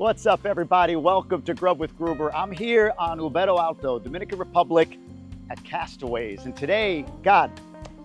What's up, everybody? Welcome to Grub with Gruber. I'm here on Uvero Alto, Dominican Republic at Castaways. And today, God,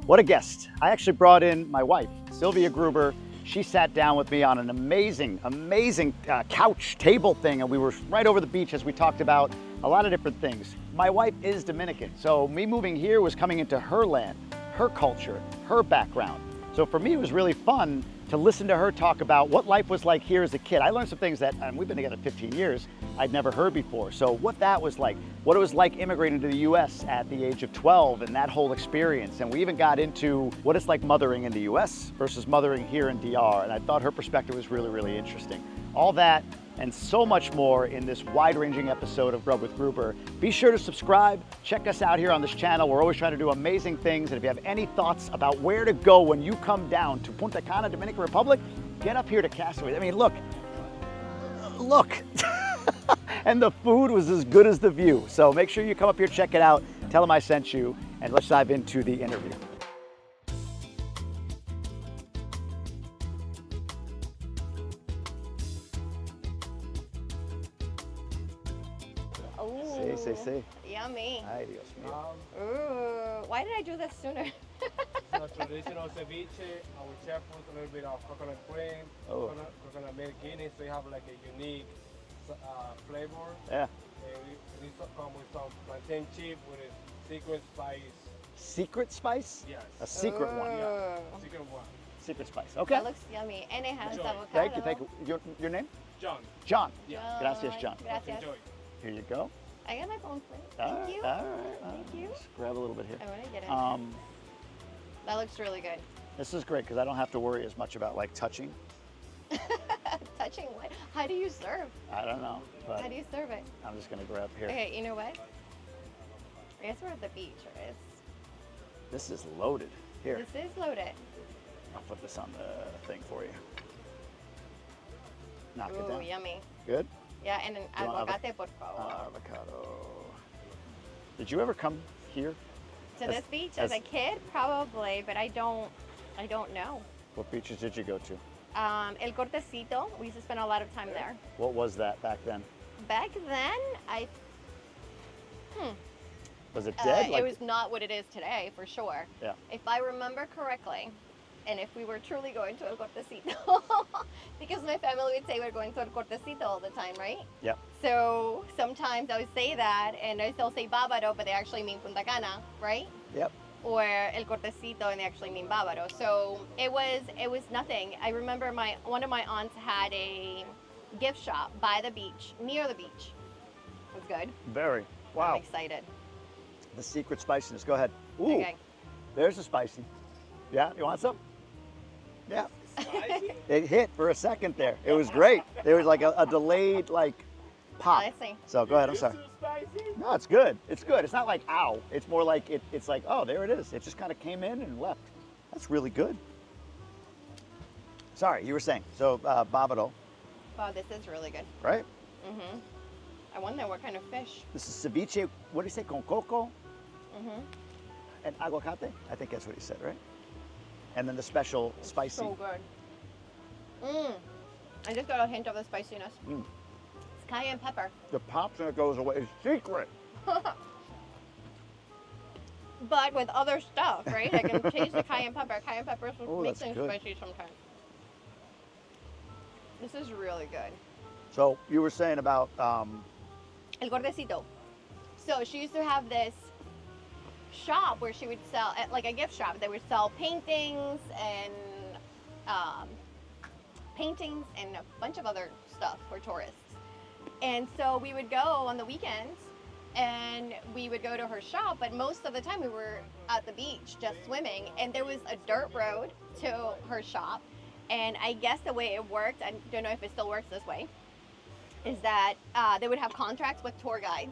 what a guest. I actually brought in my wife, Silvia Gruber. She sat down with me on an amazing couch table thing, and we were right over the beach as we talked about a lot of different things. My wife is Dominican, so me moving here was coming into her land, her culture, her background. So for me, it was really fun to listen to her talk about what life was like here as a kid. I learned some things that, and we've been together 15 years, I'd never heard before. So what that was like, what it was like immigrating to the US at the age of 12 and that whole experience. And we even got into what it's like mothering in the US versus mothering here in DR. And I thought her perspective was really, really interesting. All that and so much more in this wide-ranging episode of Grub with Gruber. Be sure to subscribe, check us out here on this channel. We're always trying to do amazing things, and if you have any thoughts about where to go when you come down to Punta Cana, Dominican Republic, get up here to Castaways. I mean, look. And the food was as good as the view. So make sure you come up here, check it out, tell them I sent you, and let's dive into the interview. Sí. Yummy. Ay, Dios mío. Ooh, why did I do this sooner? So traditional ceviche, our chef puts a little bit of coconut cream, coconut milk in it, so you have like a unique flavor. Yeah. We come with some plantain chip with a secret spice. Secret spice? Yes. A secret one. Yeah, secret one. Secret spice. Okay. That looks yummy. And it has avocado. Thank you. Your name? John. John. Yeah. Gracias, John. Gracias. Enjoy. Here you go. I got my phone plate. Thank you. All right. Thank you. Just grab a little bit here. I want to get it. That looks really good. This is great because I don't have to worry as much about like touching. Touching what? How do you serve? I don't know, but How do you serve it? I'm just gonna grab here. Okay, you know what? I guess we're at the beach, right? This is loaded. Here, This is loaded. I'll put this on the thing for you. Knock it Ooh, down. yummy. Good? Yeah, and an You want aguacate, por favor. Avocado. Did you ever come here? To this beach as a kid, probably, but I don't know. What beaches did you go to? El Cortecito, we used to spend a lot of time there. What was that back then? Back then, Was it dead? it was not what it is today, for sure. Yeah. If I remember correctly, and if we were truly going to El Cortecito, because my family would say we're going to El Cortecito all the time, right? Yep. So sometimes I would say that, and I still say Bávaro, but they actually mean Punta Cana, right? Yep. Or El Cortecito, and they actually mean Bávaro. So it was nothing. I remember one of my aunts had a gift shop by the beach, near the beach. It was good. Very. Wow. I'm excited. The secret spiciness. Go ahead. Ooh. Okay. There's the spicy. Yeah. You want some? Yeah. Spicy? It hit for a second there. It was great. There was like a delayed pop. I see. So go ahead. I'm It's sorry. too spicy? No, it's good. It's good. It's not like ow. It's more like it's like, oh, there it is. It just kind of came in and left. That's really good. Sorry, you were saying. So Bávaro, Wow, this is really good. right? Mm-hmm. I wonder what kind of fish. This is ceviche. What do you say? Con coco Mm-hmm. and aguacate. I think that's what he said, right? And then the special spicy. So good. I just got a hint of the spiciness. Mm. It's cayenne pepper. The pops and it goes away. It's secret. But with other stuff, right? I can taste the cayenne pepper. Cayenne pepper Oh, makes that's things good. spicy sometimes. This is really good. So you were saying about El Cortecito. So she used to have this shop where she would sell, like a gift shop, they would sell paintings and a bunch of other stuff for tourists. And so we would go on the weekends and we would go to her shop, but most of the time we were at the beach just swimming, and there was a dirt road to her shop. And I guess the way it worked, I don't know if it still works this way, is that they would have contracts with tour guides,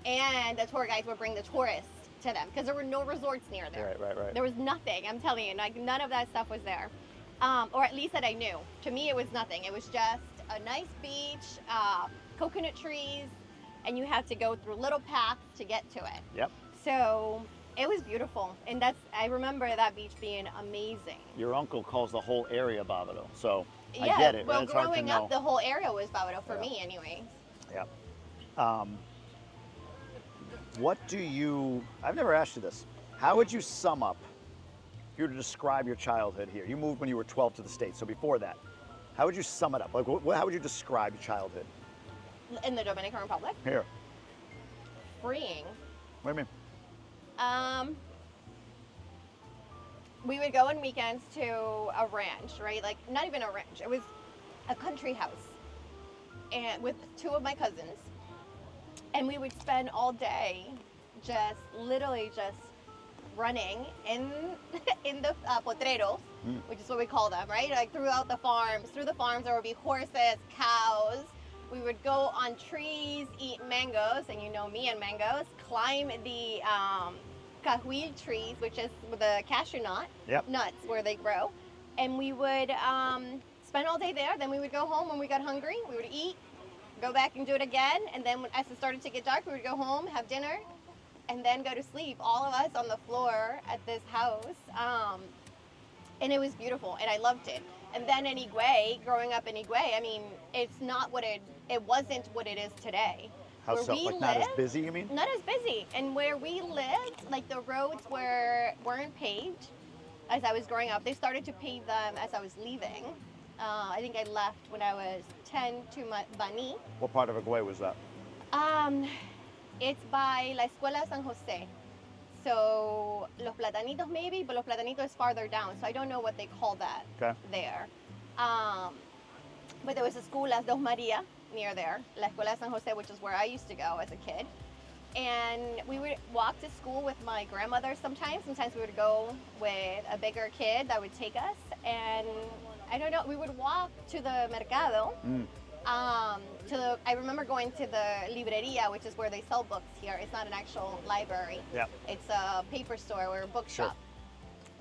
and the tour guides would bring the tourists to them because there were no resorts near there. right. There was nothing. I'm telling you, like none of that stuff was there, or at least that I knew. To me, it was nothing. It was just a nice beach, coconut trees, and you had to go through little paths to get to it. Yep. So It was beautiful, and I remember that beach being amazing. Your uncle calls the whole area Bávaro, so Yeah, I get it. well, It's hard to growing know. up, the whole area was Bávaro for Yeah. me, anyways. Yeah. What do you, I've never asked you this. How would you sum up, if you were to describe your childhood here? You moved when you were 12 to the States, so before that, how would you sum it up? Like, how would you describe your childhood? In the Dominican Republic, Here. freeing. What do you mean? We would go on weekends to a ranch, right? Like, not even a ranch. It was a country house, and with two of my cousins, and we would spend all day just literally just running in in the potreros, which is what we call them, right? Like throughout the farms. Through the farms, there would be horses, cows. We would go on trees, eat mangoes, and you know me and mangoes. Climb the cahuil trees, which is the cashew nuts where they grow, and we would spend all day there. Then we would go home when we got hungry. We would eat, go back and do it again, and then as it started to get dark, we would go home, have dinner, and then go to sleep. All of us on the floor at this house, and it was beautiful, and I loved it. And then in Higüey, growing up in Higüey, I mean, it wasn't what it is today. How Where so? we Like not as lived- busy, you mean? Not as busy. And where we lived, like the roads weren't paved as I was growing up. They started to pave them as I was leaving. I think I left when I was 10 to Bani. What part of Higüey was that? It's by La Escuela de San Jose. So Los Platanitos maybe, but Los Platanitos is farther down. So I don't know what they call that there. But there was a school, Las Dos Maria, near there. La Escuela de San Jose, which is where I used to go as a kid. And we would walk to school with my grandmother sometimes. Sometimes we would go with a bigger kid that would take us. And I don't know, we would walk to the mercado. I remember going to the libreria, which is where they sell books here. It's not an actual library. Yeah. It's a paper store or a bookshop.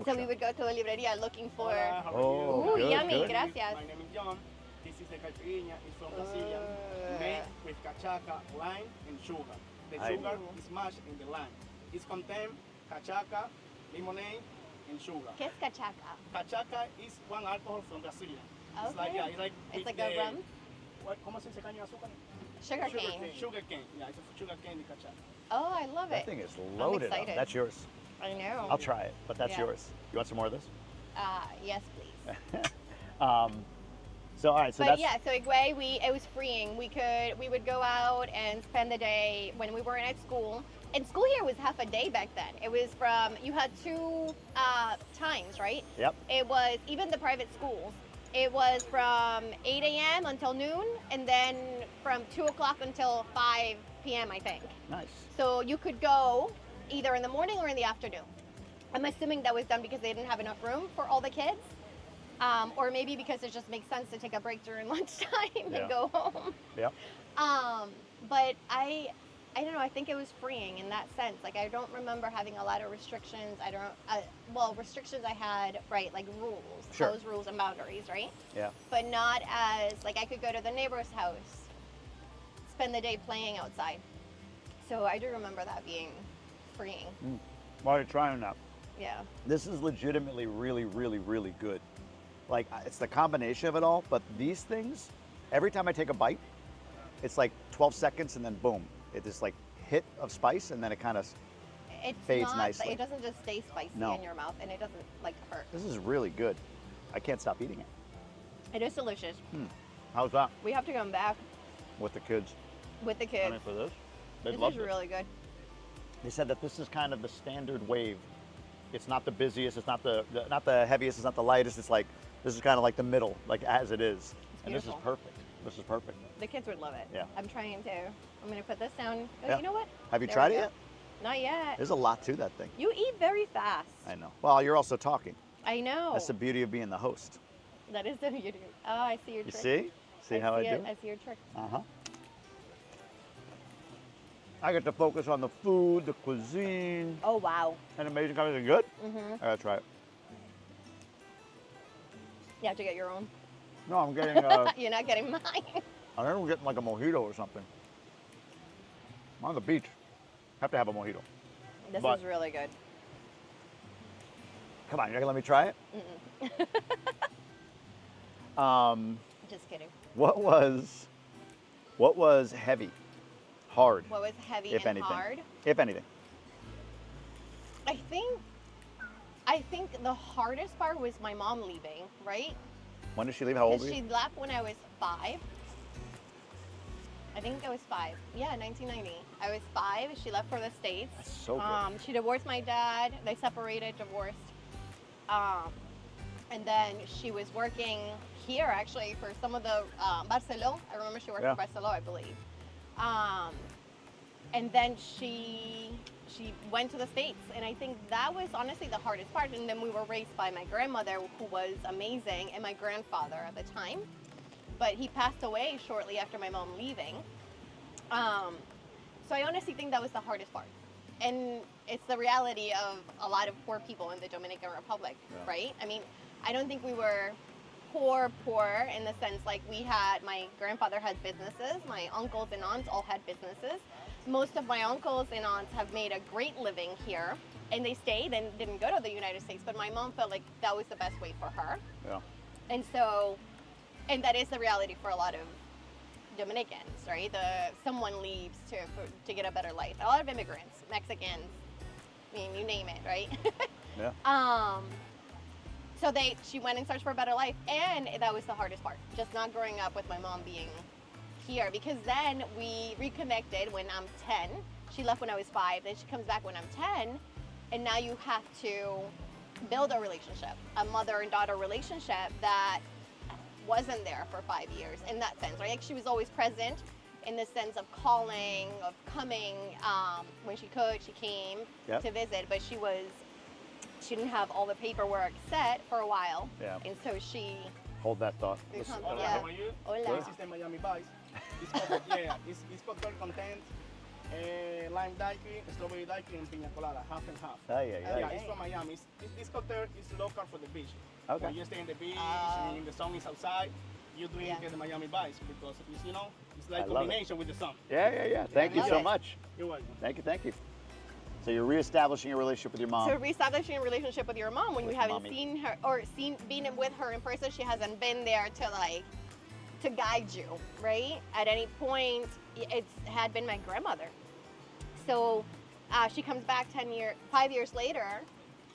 Sure. So we would go to the libreria looking for. Hola, how are Oh, Ooh, good, yummy, good. gracias. My name is John. This is a caipirinha. It's from Brazilian, made with cachaca, lime, and sugar. The Aye. sugar is mashed in the lime. It contains cachaca, lemonade, and sugar. ¿Qué es cachaca? Cachaca is one alcohol from Brazil. It's Okay. like, yeah, it's like, It's with like the, a rum? ¿Cómo se dice caña de azúcar? Sugar cane. Sugar cane. Yeah, it's a sugar cane, the cachaca. Oh, I love That it. thing is loaded up. excited. That's yours. I know. I'll try it, but that's Yeah. yours. You want some more of this? Yes, please. So all right, so But that's yeah, so Higüey, it was freeing. We would go out and spend the day when we weren't at school. And school here was half a day back then. It was you had two times, right? Yep. It was, even the private schools, it was from 8 a.m. until noon, and then from 2 o'clock until 5 p.m., I think. nice. So you could go either in the morning or in the afternoon. I'm assuming that was done because they didn't have enough room for all the kids. Or maybe because it just makes sense to take a break during lunchtime Yeah. and go home. Yep. But I don't know, I think it was freeing in that sense. Like, I don't remember having a lot of restrictions. Restrictions I had, right, like rules, Sure. those rules and boundaries, right? Yeah. But not as, like, I could go to the neighbor's house, spend the day playing outside. So I do remember that being freeing. While you're trying that, Yeah. this is legitimately really, really, really good. Like, it's the combination of it all, but these things, every time I take a bite, it's like 12 seconds and then boom. It just like hit of spice and then it kind of, It's Fades not, nicely. It doesn't just stay spicy No. in your mouth, and it doesn't like hurt. this is really good. I can't stop eating it. It is delicious. How's that We have to come back with the kids? with the kids. Coming for this? They This loved is it. really good. They said that this is kind of the standard wave. It's not the busiest, it's not the heaviest, it's not the lightest. It's like, this is kind of like the middle, like as it is. And this is beautiful. perfect. This is perfect. The kids would love it. Yeah. I'm trying to. I'm gonna put this down. Oh, Yeah. you know what? Have you There tried we it go. yet? Not yet. There's a lot to that thing. You eat very fast. I know. Well, you're also talking. I know. That's the beauty of being the host. That is the beauty. Oh, I see your You trick. see? See how I see do? it. I see your trick. Uh-huh. I get to focus on the food, the cuisine, Oh wow. and amazing combination. Good? Mhm. I gotta try it. You have to get your own. No, I'm getting, You're not getting mine. I think I'm getting like a mojito or something. I'm on the beach. Have to have a mojito. This But- is really good. Come on, you're gonna let me try it? Just kidding. What was heavy, hard, What was heavy if and anything? hard? If anything. I think the hardest part was my mom leaving, right? When did she leave? How old were Because you? she left when I was 5. I think I was 5. Yeah, 1990. I was 5. She left for the States. That's so good. She divorced my dad. They separated, divorced. And then she was working here actually for some of the Barcelona. I remember she worked for Barcelona, I believe. And then she went to the States, and I think that was honestly the hardest part. And then we were raised by my grandmother, who was amazing, and my grandfather at the time. But he passed away shortly after my mom leaving. So I honestly think that was the hardest part. And it's the reality of a lot of poor people in the Dominican Republic, right? I mean, I don't think we were poor in the sense like my grandfather had businesses, my uncles and aunts all had businesses. Most of my uncles and aunts have made a great living here, and they stayed and didn't go to the United States, but my mom felt like that was the best way for her. Yeah. And that is the reality for a lot of Dominicans, right? Someone leaves to get a better life. A lot of immigrants, Mexicans, I mean, you name it, right? Yeah. So she went and searched for a better life, and that was the hardest part, just not growing up with my mom being here, because then we reconnected when I'm 10. She left when I was 5, then she comes back when I'm 10, and now you have to build a relationship, a mother and daughter relationship that wasn't there for 5 years in that sense, right? Like she was always present in the sense of calling, of coming, when she could, she came to visit, but she didn't have all the paperwork set for a while. Yeah. And so she... Hold that thought. Hola, how are you? Hola. This is the Miami Vice. It's cocktail content, lime daiquiri, strawberry daiquiri, and pina colada, half and half. Yeah, it's from Miami. This cocktail is local for the beach. Okay. When you stay in the beach and the sun is outside, you drink the Miami Vice because it's like combination with the sun. Yeah. Thank you so much. You're welcome. Thank you. So you're reestablishing a relationship with your mom. So reestablishing a relationship with your mom when you haven't seen her or been with her in person. She hasn't been there to guide you, right? At any point, it had been my grandmother. So she comes back 5 years later,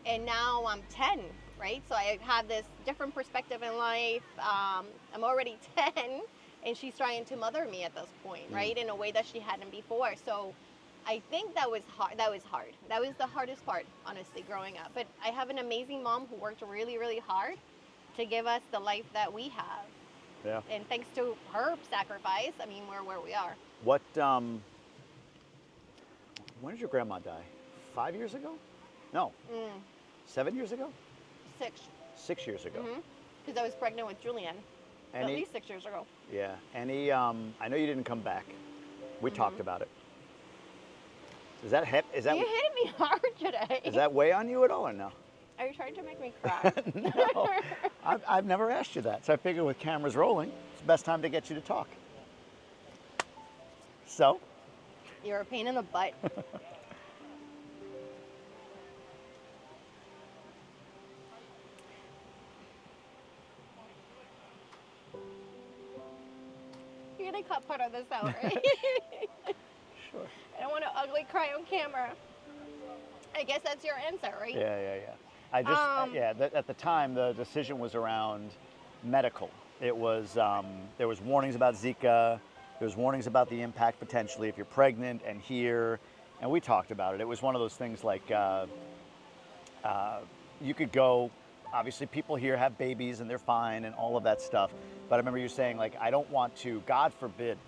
and now I'm 10, right? So I have this different perspective in life. I'm already 10, and she's trying to mother me at this point, right? In a way that she hadn't before. So I think that was hard. That was the hardest part, honestly, growing up. But I have an amazing mom who worked really, really hard to give us the life that we have. Yeah. And thanks to her sacrifice, I mean, we're where we are. What? When did your grandma die? 5 years ago? No. 7 years ago? 6. 6 years ago. Because I was pregnant with Julian. At least 6 years ago. Yeah. Any? I know you didn't come back. We talked about it. Is that you hitting me hard today. Is that weigh on you at all or no? Are you trying to make me cry? No. I've never asked you that, so I figured with cameras rolling, it's the best time to get you to talk. So? You're a pain in the butt. You're gonna cut part of this out, right? Sure. I don't want to ugly cry on camera. I guess that's your answer, right? Yeah. I just, at the time, the decision was around medical. It was, there was warnings about Zika. There was warnings about the impact potentially if you're pregnant and here, and we talked about it. It was one of those things like, you could go, obviously people here have babies and they're fine and all of that stuff. But I remember you saying like, I don't want to, God forbid,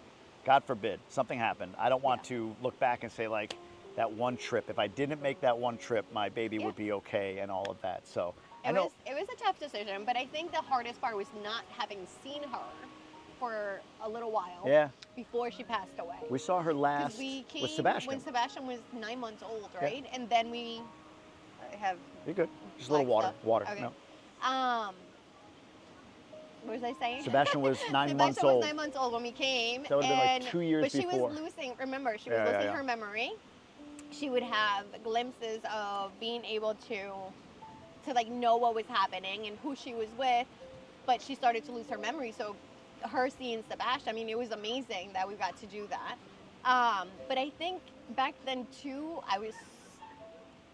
something happened. I don't want to look back and say like, that one trip, if I didn't make that one trip, my baby would be okay and all of that. So it was a tough decision, but I think the hardest part was not having seen her for a little while before she passed away. We saw her last with Sebastian. When Sebastian was 9 months old, right? Yeah. And then we have... You're good. Just a little water. Stuff. Water. Okay. No. What was I saying? Sebastian was 9 months old. Sebastian was 9 months old when we came. So it would have been like 2 years before. before. But she was losing, remember, she was losing her memory. She would have glimpses of being able to to like know what was happening and who she was with, but she started to lose her memory. So her seeing Sebastian, I mean, it was amazing that we got to do that. But I think back then too, I was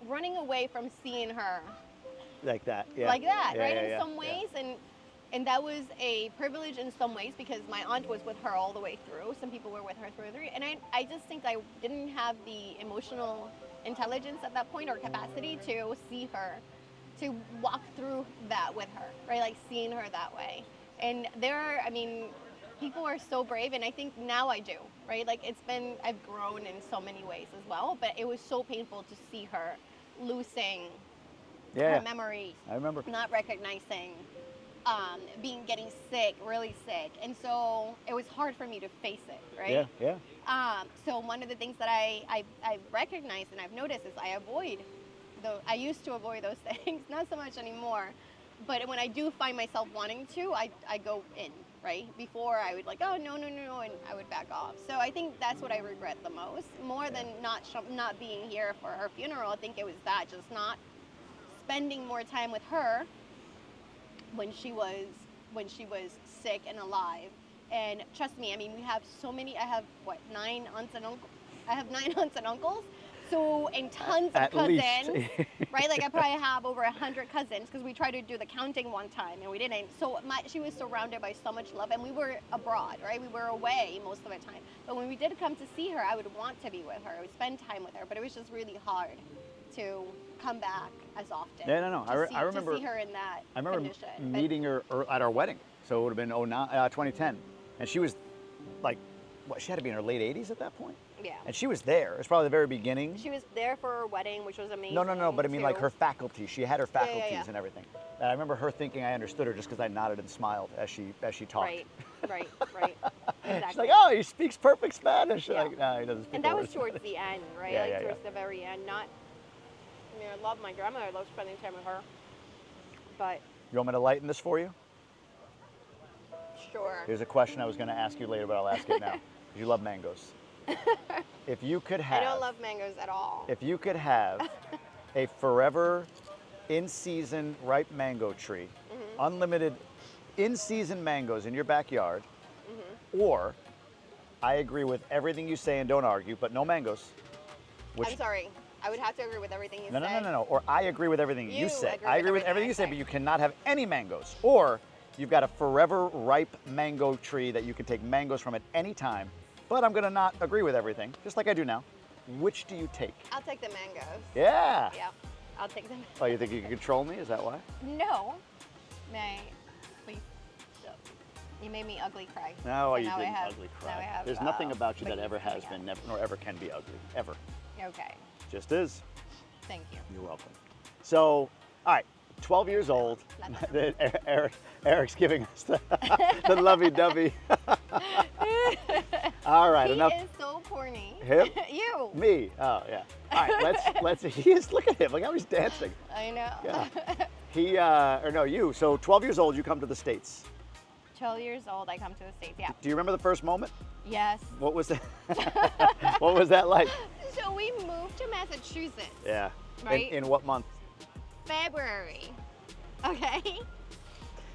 running away from seeing her Like that, right? Yeah, In some ways, and that was a privilege in some ways because my aunt was with her all the way through. Some people were with her through, and I just think I didn't have the emotional intelligence at that point or capacity to see her, to walk through that with her, right? Like seeing her that way. And people are so brave, and I think now I do, right? Like I've grown in so many ways as well, but it was so painful to see her losing her memory. I remember. Not recognizing, getting sick, really sick. And so it was hard for me to face it, right? Yeah. So one of the things that I recognized and I've noticed is I used to avoid those things, not so much anymore. But when I do find myself wanting to, I go in, right? Before I would like, oh, no, and I would back off. So I think that's what I regret the most, more than not being here for her funeral. I think it was that, just not spending more time with her when she was sick and alive. And trust me, I mean, we have so many. I have 9 aunts and uncles. I have 9 aunts and uncles. So, and tons of cousins, right? Like I probably have over 100 cousins because we tried to do the counting one time and we didn't. So she was surrounded by so much love, and we were abroad, right? We were away most of the time. But when we did come to see her, I would want to be with her. I would spend time with her, but it was just really hard to come back as often. Yeah, no. I remember to see her in that I remember condition. meeting her at our wedding. So it would have been 2010, and she was like, what? She had to be in her late 80s at that point. Yeah. And she was there. It was probably the very beginning. She was there for her wedding, which was amazing. No. But I mean, like her faculty. She had her faculties Yeah. and everything. And I remember her thinking I understood her just because I nodded and smiled as she talked. Right. Exactly. She's like, oh, he speaks perfect Spanish. Yeah. Like, no, he doesn't speak. And that was words. towards the end, right? Towards the very end. I love my grandmother. I love spending time with her. But You want me to lighten this for you? sure. Here's a question I was going to ask you later, but I'll ask it now. You love mangoes. If you could have, I don't love mangoes at all. If you could have a forever in-season ripe mango tree, unlimited in-season mangoes in your backyard, or I agree with everything you say and don't argue, but no mangoes. I'm sorry. I would have to agree with everything you said. No. Or I agree with everything you say. I agree with everything you say, I but you cannot have any mangoes. Or you've got a forever ripe mango tree that you can take mangoes from at any time, but I'm gonna not agree with everything, just like I do now. Which do you take? I'll take the mangoes. Yeah. Yeah, I'll take them. Oh, you think you can control me? Is that why? No. Please. Stop. You made me ugly cry. No, So you now I didn't have- ugly now I cry. have, There's nothing about you that please, ever has yeah. been, never, nor ever can be ugly, ever. Okay. Just is. Thank you. You're welcome. So, all right, 12 years old. Eric's giving us the lovey-dovey. All right, He enough. is so corny. Him? You. Me? Oh, yeah. All right, let's. He is. Look at him. Look how he's dancing. I know. Yeah. You. So 12 years old, you come to the States. 12 years old, I come to the States, yeah. Do you remember the first moment? Yes. What was that? What was that like? So we moved to Massachusetts. Yeah. Right? In what month? February. Okay?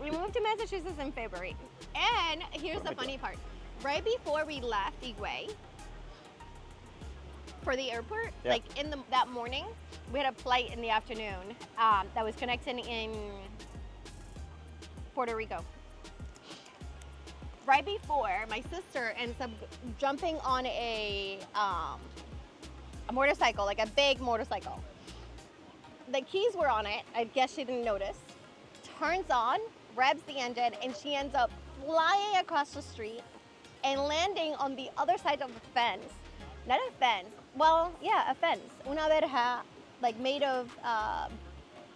We moved to Massachusetts in February. And here's the funny part. Right before we left Higüey for the airport, like that morning, we had a flight in the afternoon that was connecting in Puerto Rico. Right before, my sister ends up jumping on a motorcycle, like a big motorcycle. The keys were on it. I guess she didn't notice. Turns on, revs the engine, and she ends up flying across the street and landing on the other side of the fence. Not a fence. Well, yeah, a fence. Una verja, like made of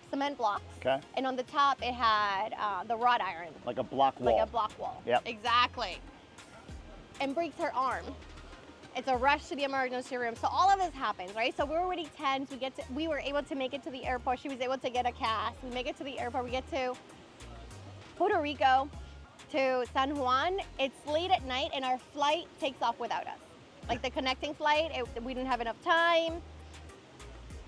cement blocks. Okay. And on the top, it had the wrought iron. Like a block wall. Like a block wall. Yep. Exactly. And breaks her arm. It's a rush to the emergency room. So all of this happens, right? So we're already tense. We were able to make it to the airport. She was able to get a cast. We make it to the airport. We get to Puerto Rico, to San Juan. It's late at night and our flight takes off without us. Like the connecting flight, we didn't have enough time.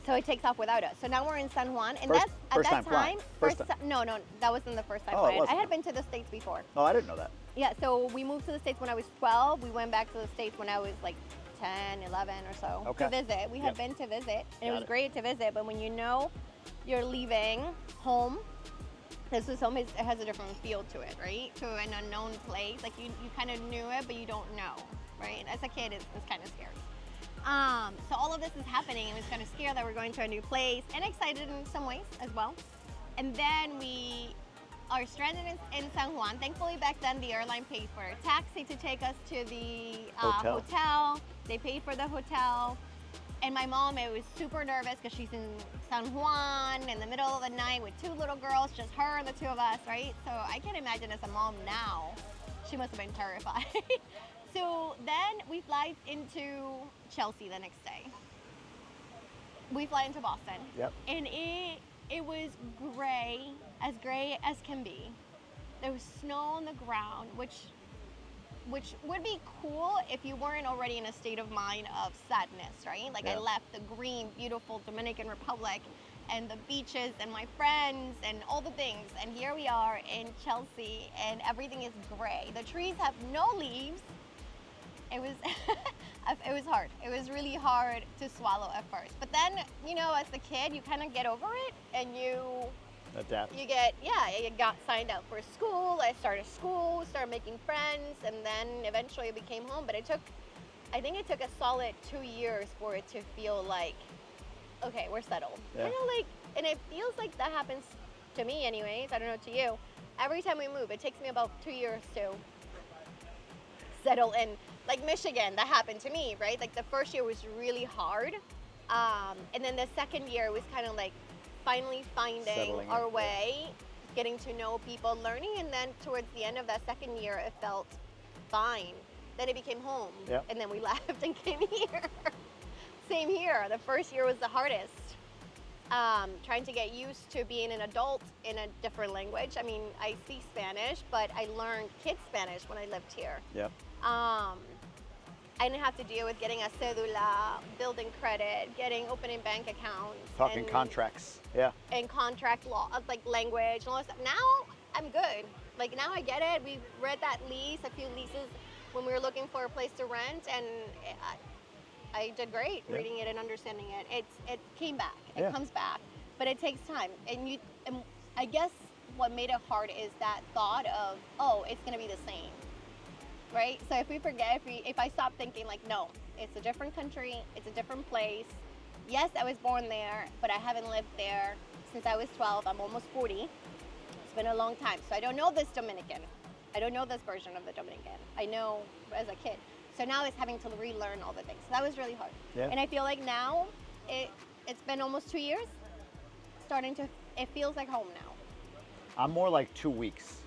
So it takes off without us. So now we're in San Juan, and First- that's at first that time flying. time. First time. No, that wasn't the first time Oh, it flying. I wasn't. had been to the States before. Oh, I didn't know that. Yeah, so we moved to the States when I was 12. We went back to the States when I was like 10, 11 or so Okay. to visit. We had Yep. been to visit, and it Got was it. great to visit. But when you know you're leaving home, this is home. It has a different feel to it, right? To an unknown place. Like you kind of knew it, but you don't know, right? As a kid, it's kind of scary. So all of this is happening, and it's kind of scary that we're going to a new place, and excited in some ways as well. And then we are stranded in San Juan. Thankfully, back then the airline paid for a taxi to take us to the hotel. They paid for the hotel. And my mom, it was super nervous because she's in San Juan in the middle of the night with two little girls, just her and the two of us, right? So I can imagine as a mom now, she must have been terrified. So then we fly into Chelsea the next day. We fly into Boston. Yep. And it was gray as can be. There was snow on the ground, which would be cool if you weren't already in a state of mind of sadness, right? Like Yeah. I left the green, beautiful Dominican Republic and the beaches and my friends and all the things. And here we are in Chelsea and everything is gray. The trees have no leaves. It was it was hard. It was really hard to swallow at first. But then, as a kid, you kind of get over it and you Adapt. I got signed up for school. I started school, started making friends, and then eventually I became home. But I think it took a solid 2 years for it to feel like, okay, we're settled. Yeah. Kind of like, and it feels like that happens to me anyways. I don't know to you. Every time we move, it takes me about 2 years to settle in. Like Michigan, that happened to me, right? Like the first year was really hard. And then the second year was kind of like finally finding Settling our in, way, getting to know people, learning. And then towards the end of that second year, it felt fine. Then it became home. Yep. And then we left and came here. Same here. The first year was the hardest. Trying to get used to being an adult in a different language. I mean, I speak Spanish, but I learned kid Spanish when I lived here. Yep. I didn't have to deal with getting a cedula, building credit, opening bank accounts. Talking and, contracts. Yeah. And contract law, like language and all that stuff. Now I'm good. Like now I get it. We read that lease, a few leases when we were looking for a place to rent, and I did great reading it and understanding it. It came back. It comes back, but it takes time. And I guess what made it hard is that thought of, oh, it's gonna be the same. Right? So if we forget, if I stop thinking like, no, it's a different country, it's a different place. Yes, I was born there, but I haven't lived there since I was 12. I'm almost 40. It's been a long time. So I don't know this Dominican. I don't know this version of the Dominican. I know as a kid. So now it's having to relearn all the things. So that was really hard. Yeah. And I feel like now it's been almost 2 years. It feels like home now. I'm more like 2 weeks.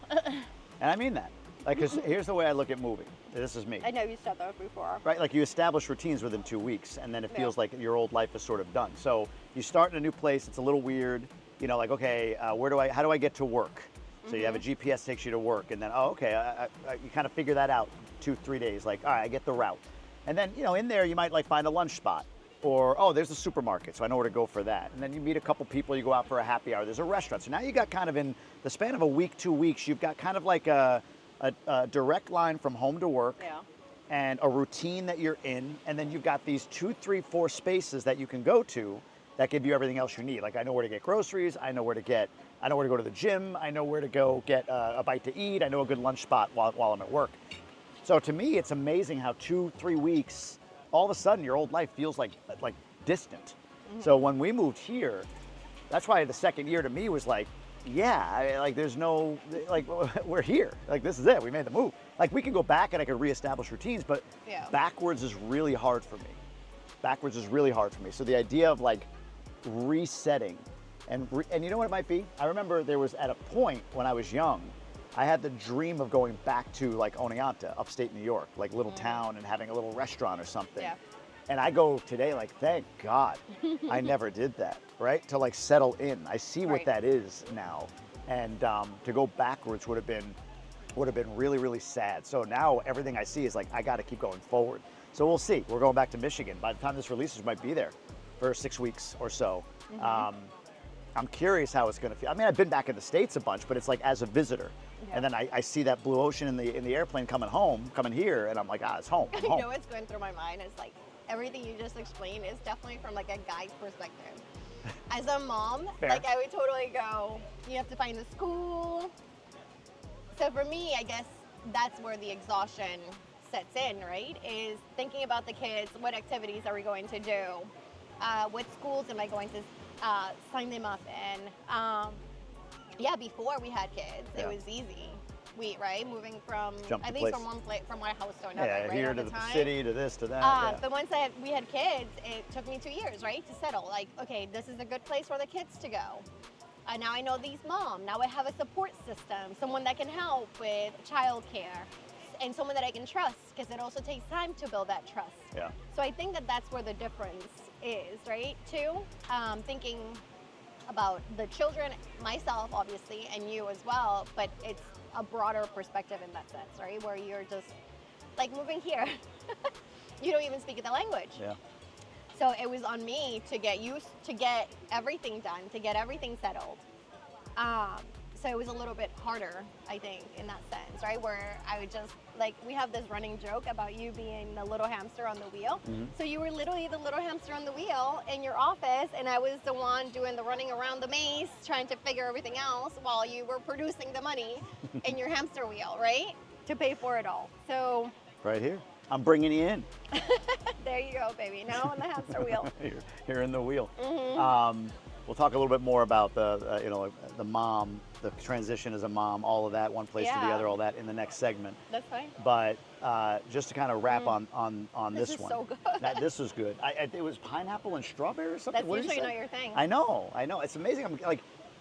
And I mean that. Like, 'cause here's the way I look at moving. This is me. I know you said that before. Right, like you establish routines within 2 weeks, and then it feels like your old life is sort of done. So you start in a new place, it's a little weird, like, okay, how do I get to work? So you have a GPS takes you to work, and then, you kind of figure that out 2-3 days, like, all right, I get the route. And then, in there you might like find a lunch spot, or, there's a supermarket, so I know where to go for that. And then you meet a couple people, you go out for a happy hour, there's a restaurant. So now you got kind of in the span of a week, 2 weeks, you've got kind of like a direct line from home to work and a routine that you're in, and then you've got these 2, 3, 4 spaces that you can go to that give you everything else you need. Like I know where to get groceries, I know where to go to the gym, I know where to go get a bite to eat, I know a good lunch spot while I'm at work. So to me, it's amazing how 2-3 weeks, all of a sudden your old life feels like distant. Mm-hmm. So when we moved here, that's why the second year to me was like, there's no, we're here. Like, this is it. We made the move. Like, we can go back and I could reestablish routines, but backwards is really hard for me. So the idea of like resetting and you know what it might be? I remember there was at a point when I was young, I had the dream of going back to like Oneonta, upstate New York, like little town and having a little restaurant or something. Yeah. And I go today like, thank God I never did that, right? To like settle in. I see what that is now. And to go backwards would have been really, really sad. So now everything I see is like, I got to keep going forward. So we'll see. We're going back to Michigan. By the time this releases, we might be there. for 6 weeks or so. I'm curious how it's going to feel. I mean, I've been back in the States a bunch, but it's like as a visitor. And then I see that blue ocean in the airplane coming here, and I'm like, it's home. I'm You home. know what's going through my mind is like everything you just explained is definitely from like a guide's perspective. As a mom, Fair. like I would totally go, you have to find the school. So for me, I guess that's where the exhaustion sets in, right? Is thinking about the kids, what activities are we going to do? What schools am I going to sign them up in? Before we had kids, it was easy. Moving from Jump at to least place. from from one house to another, right? Here at to the the time. city, to this, to that. But once we had kids, it took me 2 years, right, to settle. Like, okay, this is a good place for the kids to go. Now I know these moms. Now I have a support system, someone that can help with childcare, and someone that I can trust, because it also takes time to build that trust. Yeah. So I think that that's where the difference is, right? Too, thinking about the children, myself, obviously, and you as well, but it's a broader perspective in that sense, right? Where you're just like moving here. You don't even speak the language. Yeah. So it was on me to get used, to get everything done, to get everything settled. So it was a little bit harder, I think, in that sense, right? Where I would just, like, we have this running joke about you being the little hamster on the wheel. So you were literally the little hamster on the wheel in your office, and I was the one doing the running around the maze, trying to figure everything else while you were producing the money in your hamster wheel, right? To pay for it all. So Right here. I'm bringing you in. there you go, baby. Now on the hamster wheel. You're in the wheel. We'll talk a little bit more about the mom, the transition as a mom, all of that, one place to the Yeah. other, all that in the next segment. That's fine. But just to kind of wrap on This this is one. so good. This was good. It was pineapple and strawberry or something. That's What did you usually say? not your thing. I know. It's amazing.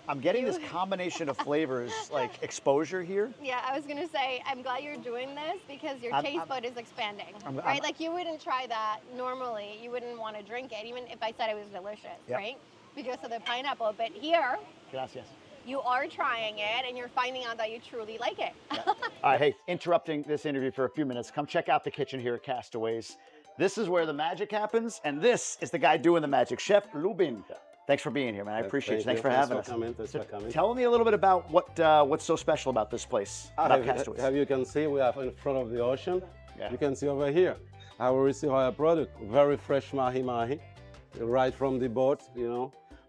I'm getting this combination of flavors, like exposure here. Yeah, I was gonna say, I'm glad you're doing this because your taste bud is expanding, I'm- right? Like you wouldn't try that normally. You wouldn't want to drink it, even if I said it was delicious, Yep. right? Because of the pineapple. But here, Gracias. you are trying it and you're finding out that you truly like it. All right, hey, interrupting this interview for a few minutes. Come check out the kitchen here at Castaways. This is where the magic happens, and this is the guy doing the magic, Chef Lubin. Thanks for being here, man. I appreciate you. Thanks for having us. Thanks for coming. Tell me a little bit about what's so special about this place, about Castaways. As you can see, we are in front of the ocean. Yeah. You can see over here. I will receive our product, very fresh mahi-mahi, right from the boat,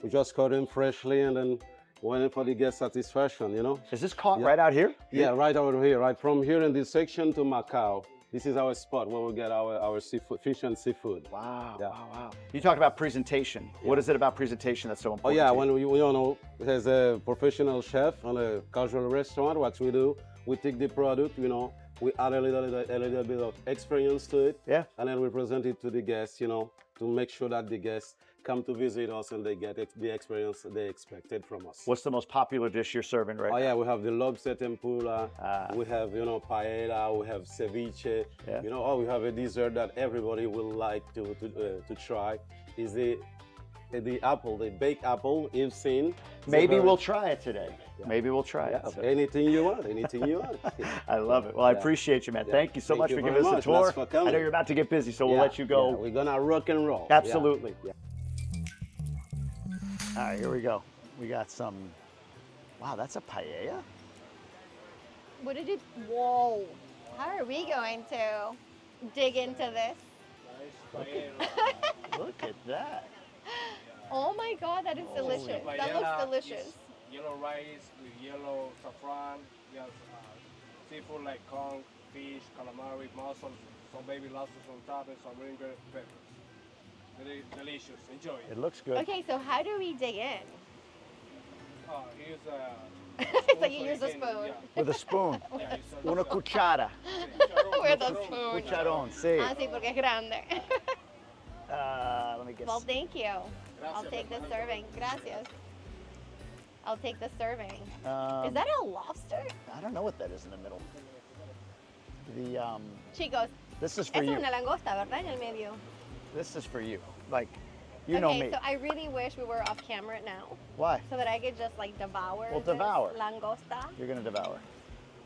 We just caught him freshly and then waiting for the guest satisfaction, Is this caught right out here? Yeah, right over here, right from here in this section to Macau. This is our spot where we get our seafood, fish and seafood. Wow, Yeah. wow. You talked about presentation. What is it about presentation that's so Oh important? yeah, to you? when we, as a professional chef on a casual restaurant, what we do, we take the product, we add a little bit of experience to it. Yeah. And then we present it to the guests, to make sure that the guests come to visit us and they get the experience they expected from us. What's the most popular dish you're serving right Oh now? yeah, we have the lobster tempura, we have, paella, we have ceviche, Yeah. we have a dessert that everybody will like to try, is the apple, the baked apple you've seen. Maybe we'll try it today. Maybe we'll try it. Yeah, anything you want, anything you want. I love it. Well, I appreciate you, man. Yeah. Thank you so Thank much you for very giving us much. a tour. Thanks for coming. I know you're about to get busy, so we'll Yeah, let you go. yeah, we're gonna rock and roll. Absolutely. Yeah. All right, here we go. We got some. Wow, that's a paella? What did it? Whoa! How are we going to dig into this? Look at that. Oh my God, that is delicious. That looks delicious. Yellow rice with yellow saffron. Yes, seafood like conch, fish, calamari, mussels, some baby lobsters on top, and some green peppers. Very delicious. Enjoy it. It looks good. Okay, so how do we dig in? Here's It's like you use a spoon. With a spoon. Yeah, it's a- Una cuchara. With a spoon. Cucharon, sí. Ah, sí, porque es grande. Let me guess. Well, thank you. I'll take this serving. Gracias. I'll take the serving. Is that a lobster? I don't know what that is in the middle. Chicos, This is for esa es you. una langosta, ¿verdad? En el medio. This is for you. Like, you know me. Okay, so I really wish we were off camera now Why? so that I could just like devour Well, this devour. langosta. You're gonna devour.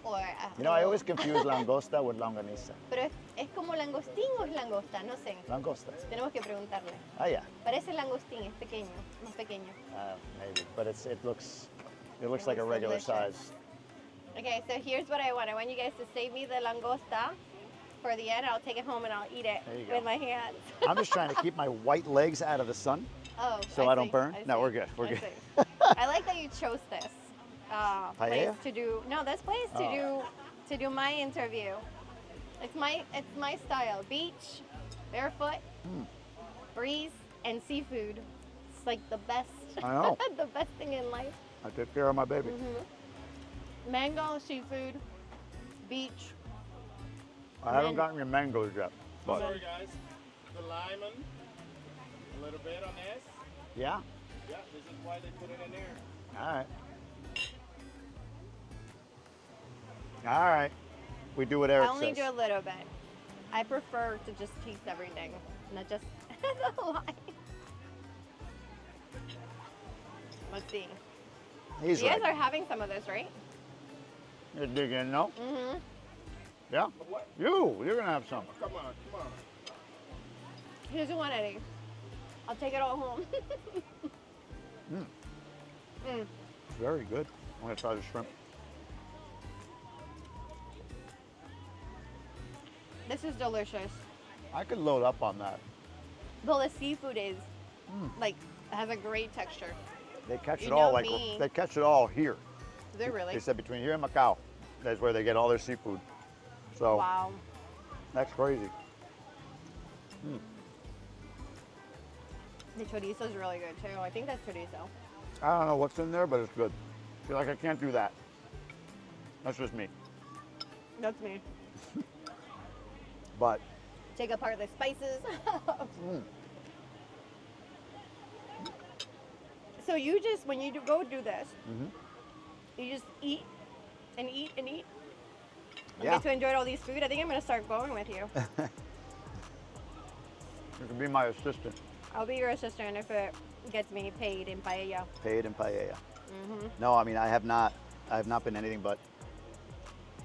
or You know, I always confuse langosta with longaniza. Pero es como langostín o es langosta, no sé. Langosta. Tenemos que preguntarle. Ah, yeah. Parece langostín, es pequeño, más pequeño. Maybe, but it looks like a looks regular delicious. size. Okay, so here's what I want. I want you guys to save me the langosta for the end. I'll take it home and I'll eat it There you go. with my hands. I'm just trying to keep my white legs out of the sun Oh, so I don't see, burn. I No, see, we're good. We're I good. see. I like that you chose this place Paella? to do. No, this place to do my interview. It's my style. Beach, barefoot, breeze, and seafood. It's like the best. I know. The best thing in life. I take care of my baby. Mango, seafood, beach. I haven't gotten your mangoes yet. But Sorry guys, the lemon, a little bit on this. yeah, Yeah, this is why they put it in there. all right. All right. We do what Eric I only says. do a little bit. I prefer to just taste everything, not just the line. Let's see. He's You right. guys are having some of this, right? You're digging, no? Mm-hmm. Yeah? What? You're gonna have some. Come on, come on. He doesn't want any. I'll take it all home. It's very good. I'm gonna try the shrimp. This is delicious. I could load up on that. Well, the seafood is like has a great texture. They catch You it all know like me. they catch it all here. They're really They said between here and Macau, that's where they get all their seafood. So wow. that's crazy. The chorizo is really good too. I think that's chorizo. I don't know what's in there, but it's good. Feel like I can't do that. That's just me. That's me. But Take apart the spices. So you just when you go do this, you just eat and eat and eat. You yeah, get to enjoy all these food. I think I'm gonna start going with you. you can be my assistant. I'll be your assistant if it gets me paid in paella. Paid in paella. No, I mean I have not been anything but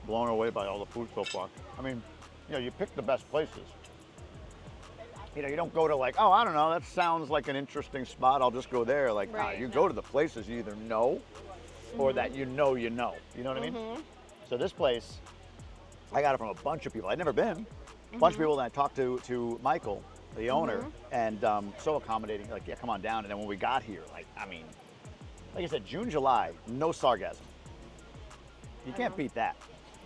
blown away by all the food so far. I mean, you know, you pick the best places. You know, you don't go to like, oh, I don't know, that sounds like an interesting spot. I'll just go there. Like, nah, Right, you no. go to the places you either know or that you know you know. You know what I mean? So this place, I got it from a bunch of people. I'd never been. A bunch of people that I talked to Michael, the owner, and so accommodating. Like, yeah, come on down. And then when we got here, like, I mean, like I said, June, July, no sargasm. You can't beat that.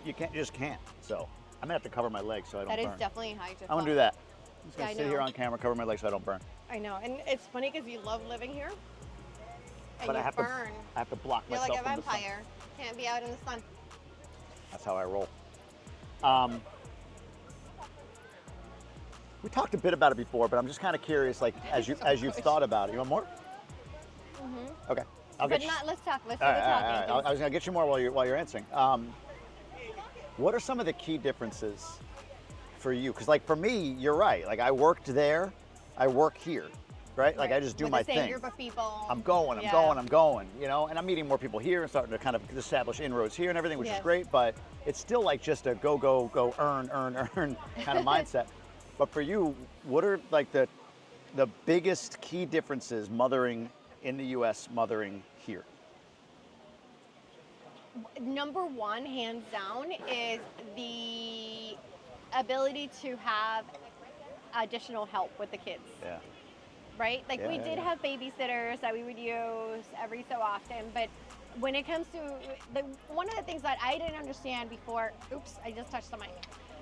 You just can't. So I'm gonna have to cover my legs so I don't That is burn. definitely high to I'm gonna do that. I'm just Yeah, gonna I sit here know. on camera, cover my legs so I don't burn. I know, and it's funny because you love living here, and But you I have burn. to block You're myself like a from the sun. vampire. Can't be out in the sun. That's how I roll. We talked a bit about it before, but I'm just kind of curious, like as you've thought about it. You want more? Okay. I'll But get you. not. Let's talk. Let's do All the right, all right, talking. all right. I was gonna get you more while you're answering. What are some of the key differences for you? Because like for me, you're right. Like I worked there, I work here, right? Like I just do With my the same thing. group of people. I'm going, you know, and I'm meeting more people here and starting to kind of establish inroads here and everything, which is Yes. great, but it's still like just a go, earn kind of mindset. But for you, what are like the biggest key differences mothering in the US, mothering here? Number one, hands down, is the ability to have additional help with the kids. Yeah. Right? Like we Yeah, did yeah. have babysitters that we would use every so often, but when it comes to one of the things that I didn't understand before, oops, I just touched the mic.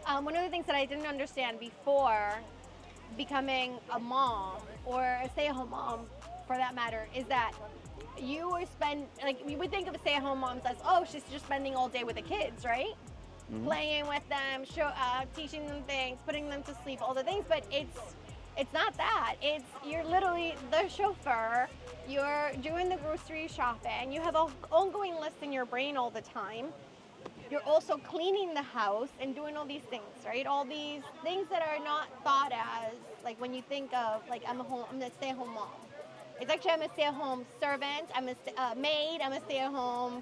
One of the things that I didn't understand before becoming a mom or a stay-at-home mom, for that matter, is that you would spend, like we would think of stay-at-home moms as, oh, she's just spending all day with the kids, right? Playing with them, teaching them things, putting them to sleep, all the things, but it's not that. It's you're literally the chauffeur, you're doing the grocery shopping, you have an ongoing list in your brain all the time. You're also cleaning the house and doing all these things, right? All these things that are not thought as, like when you think of, like I'm a stay-at-home mom. It's actually I'm a stay-at-home servant, I'm a maid, I'm a stay-at-home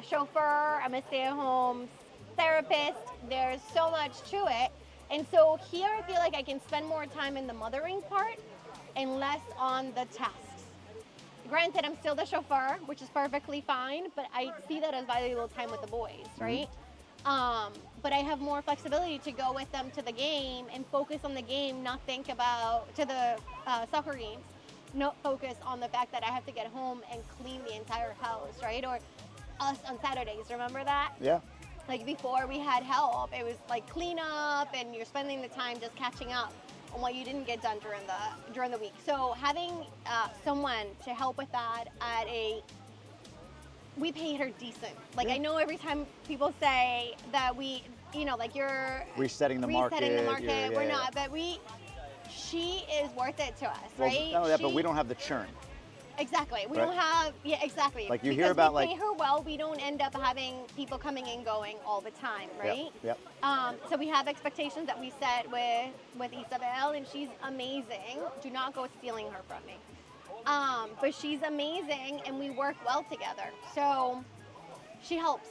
chauffeur, I'm a stay-at-home therapist. There's so much to it. And so here I feel like I can spend more time in the mothering part and less on the tasks. Granted, I'm still the chauffeur, which is perfectly fine, but I see that as valuable time with the boys, right? But I have more flexibility to go with them to the game and focus on the game, not think about, to the soccer games, not focus on the fact that I have to get home and clean the entire house, right? Or us on Saturdays, remember that? Yeah. Like before we had help, it was like clean up and you're spending the time just catching up on what you didn't get done during the week. So having someone to help with that we paid her decent. Like I know every time people say that we, like you're Resetting the market. We're not, but she is worth it to us, right? Not only that, but we don't have the churn. Exactly. We Right. don't have, exactly. Like you because hear about we pay her well, we don't end up having people coming and going all the time, right? Yep. So we have expectations that we set with Isabel, and she's amazing. Do not go stealing her from me. But she's amazing, and we work well together. So she helps.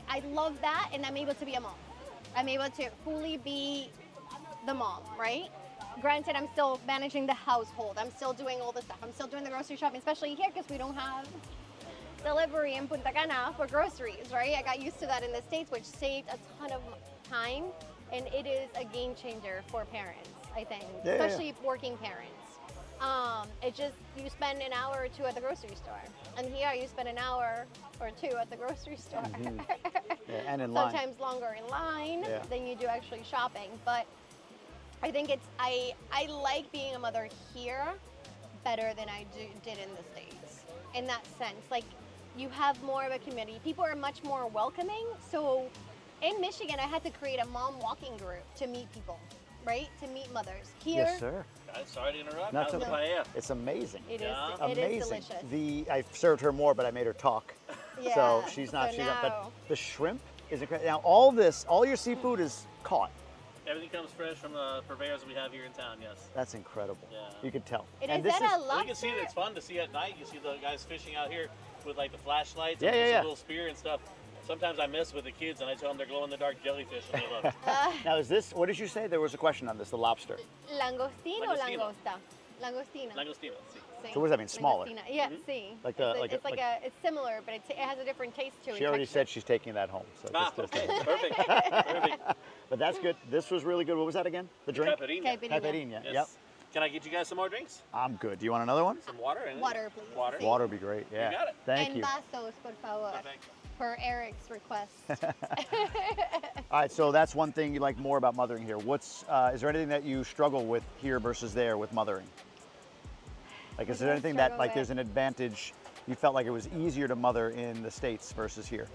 I love that, and I'm able to be a mom. I'm able to fully be the mom, right? Granted, I'm still managing the household. I'm still doing all the stuff. I'm still doing the grocery shopping, especially here because we don't have delivery in Punta Cana for groceries, right? I got used to that in the States, which saved a ton of time, and it is a game changer for parents, I think, especially working parents. It just, you spend an hour or two at the grocery store, and here you spend an hour or two at the grocery store. And in line. Sometimes longer in line than you do actually shopping, but I think I like being a mother here better than I did in the States. In that sense, like you have more of a community. People are much more welcoming. So in Michigan, I had to create a mom walking group to meet people, right? To meet mothers. Here, Yes, sir. Sorry to interrupt. Not How's the to- paella? It's amazing. it Yeah. is Amazing. delicious. I served her more, but I made her talk. Yeah, So she's not. so She's not. But now- the shrimp is incredible. Now all your seafood is caught. Everything comes fresh from the purveyors we have here in town, yes. That's incredible. Yeah. You can tell. It And is this that a Well, lobster? you can see it. It's fun to see at night. You see the guys fishing out here with like the flashlights Yeah, and yeah, just yeah. a little spear and stuff. Sometimes I mess with the kids and I tell them they're glow-in-the-dark jellyfish and they love it. Now is this? What did you say? There was a question on this. The lobster. Langostino o Langostino. langosta? Langostina. Langostino, see. Sí. So what does that mean? Smaller? Langostina. Yeah, sí. Like the- it's like- it's similar, but it has a different taste to it. She already texture. said she's taking that home. So Ah, just- okay, perfect. Perfect. But that's good. This was really good. What was that again? The drink? Caipirinha. Caipirinha. Caipirinha. Yes. Yep. Can I get you guys some more drinks? I'm good. Do you want another one? Some water? Anything? Water, please. Water? Sí. Water would be great. Yeah. got it. Thank and you. vasos, por favor, Perfect. per Eric's request. All right. So that's one thing you like more about mothering here. Is there anything that you struggle with here versus there with mothering? Like, is What do there I anything that struggle like with? there's an advantage? You felt like it was easier to mother in the States versus here.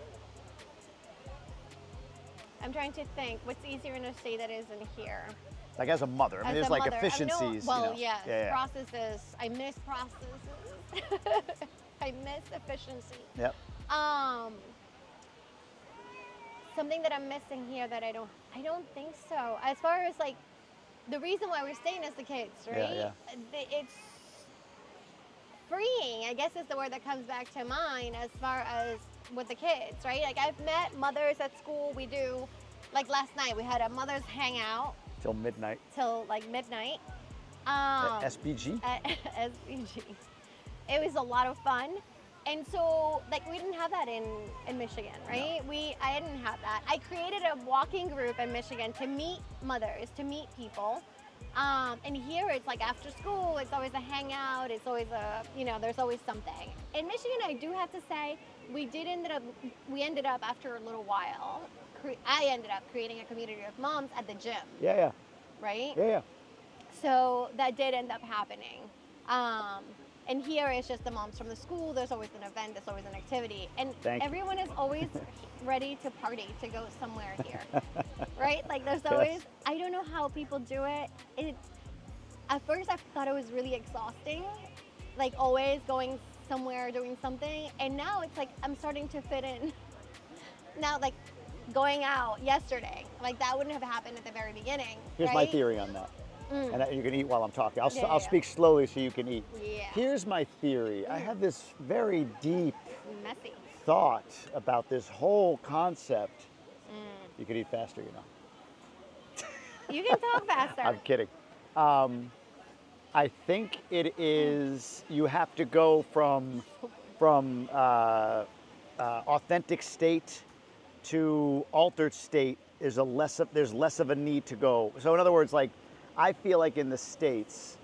I'm trying to think what's easier in a state that is in here. Like as a mother, I mean, As there's a like mother, efficiencies. well, you know. yes, Yeah, yeah. processes. I miss processes. I miss efficiency. Yep. Something that I'm missing here that I don't think so. As far as like, the reason why we're staying is the kids, right? Yeah, It's freeing, I guess is the word that comes back to mind as far as with the kids, right? Like I've met mothers at school. We do, like last night we had a mother's hangout Till midnight. till like midnight. At SBG. At SBG. It was a lot of fun. And so, like, we didn't have that in Michigan, right? I didn't have that. I created a walking group in Michigan to meet mothers, to meet people. And here it's like after school, it's always a hangout. It's always there's always something. In Michigan, I do have to say, we ended up after a little while, I ended up creating a community of moms at the gym, Yeah. right? Yeah. So that did end up happening. And here it's just the moms from the school. There's always an event. There's always an activity. And Thank you. everyone is always ready to party, to go somewhere here. Right? Like there's always, I don't know how people do it. At first I thought it was really exhausting. Like always going somewhere, doing something. And now it's like I'm starting to fit in. Now like going out yesterday, like that wouldn't have happened at the very beginning. Here's my right? theory on that. And you can eat while I'm talking. I'll Yeah. speak slowly so you can eat. Yeah. Here's my theory. I have this very deep Messy. thought about this whole concept. You could eat faster, you know. You can talk faster. I'm kidding. I think it is, you have to go from authentic state to altered state. There's less of a need to go. So in other words, like, I feel like in the States,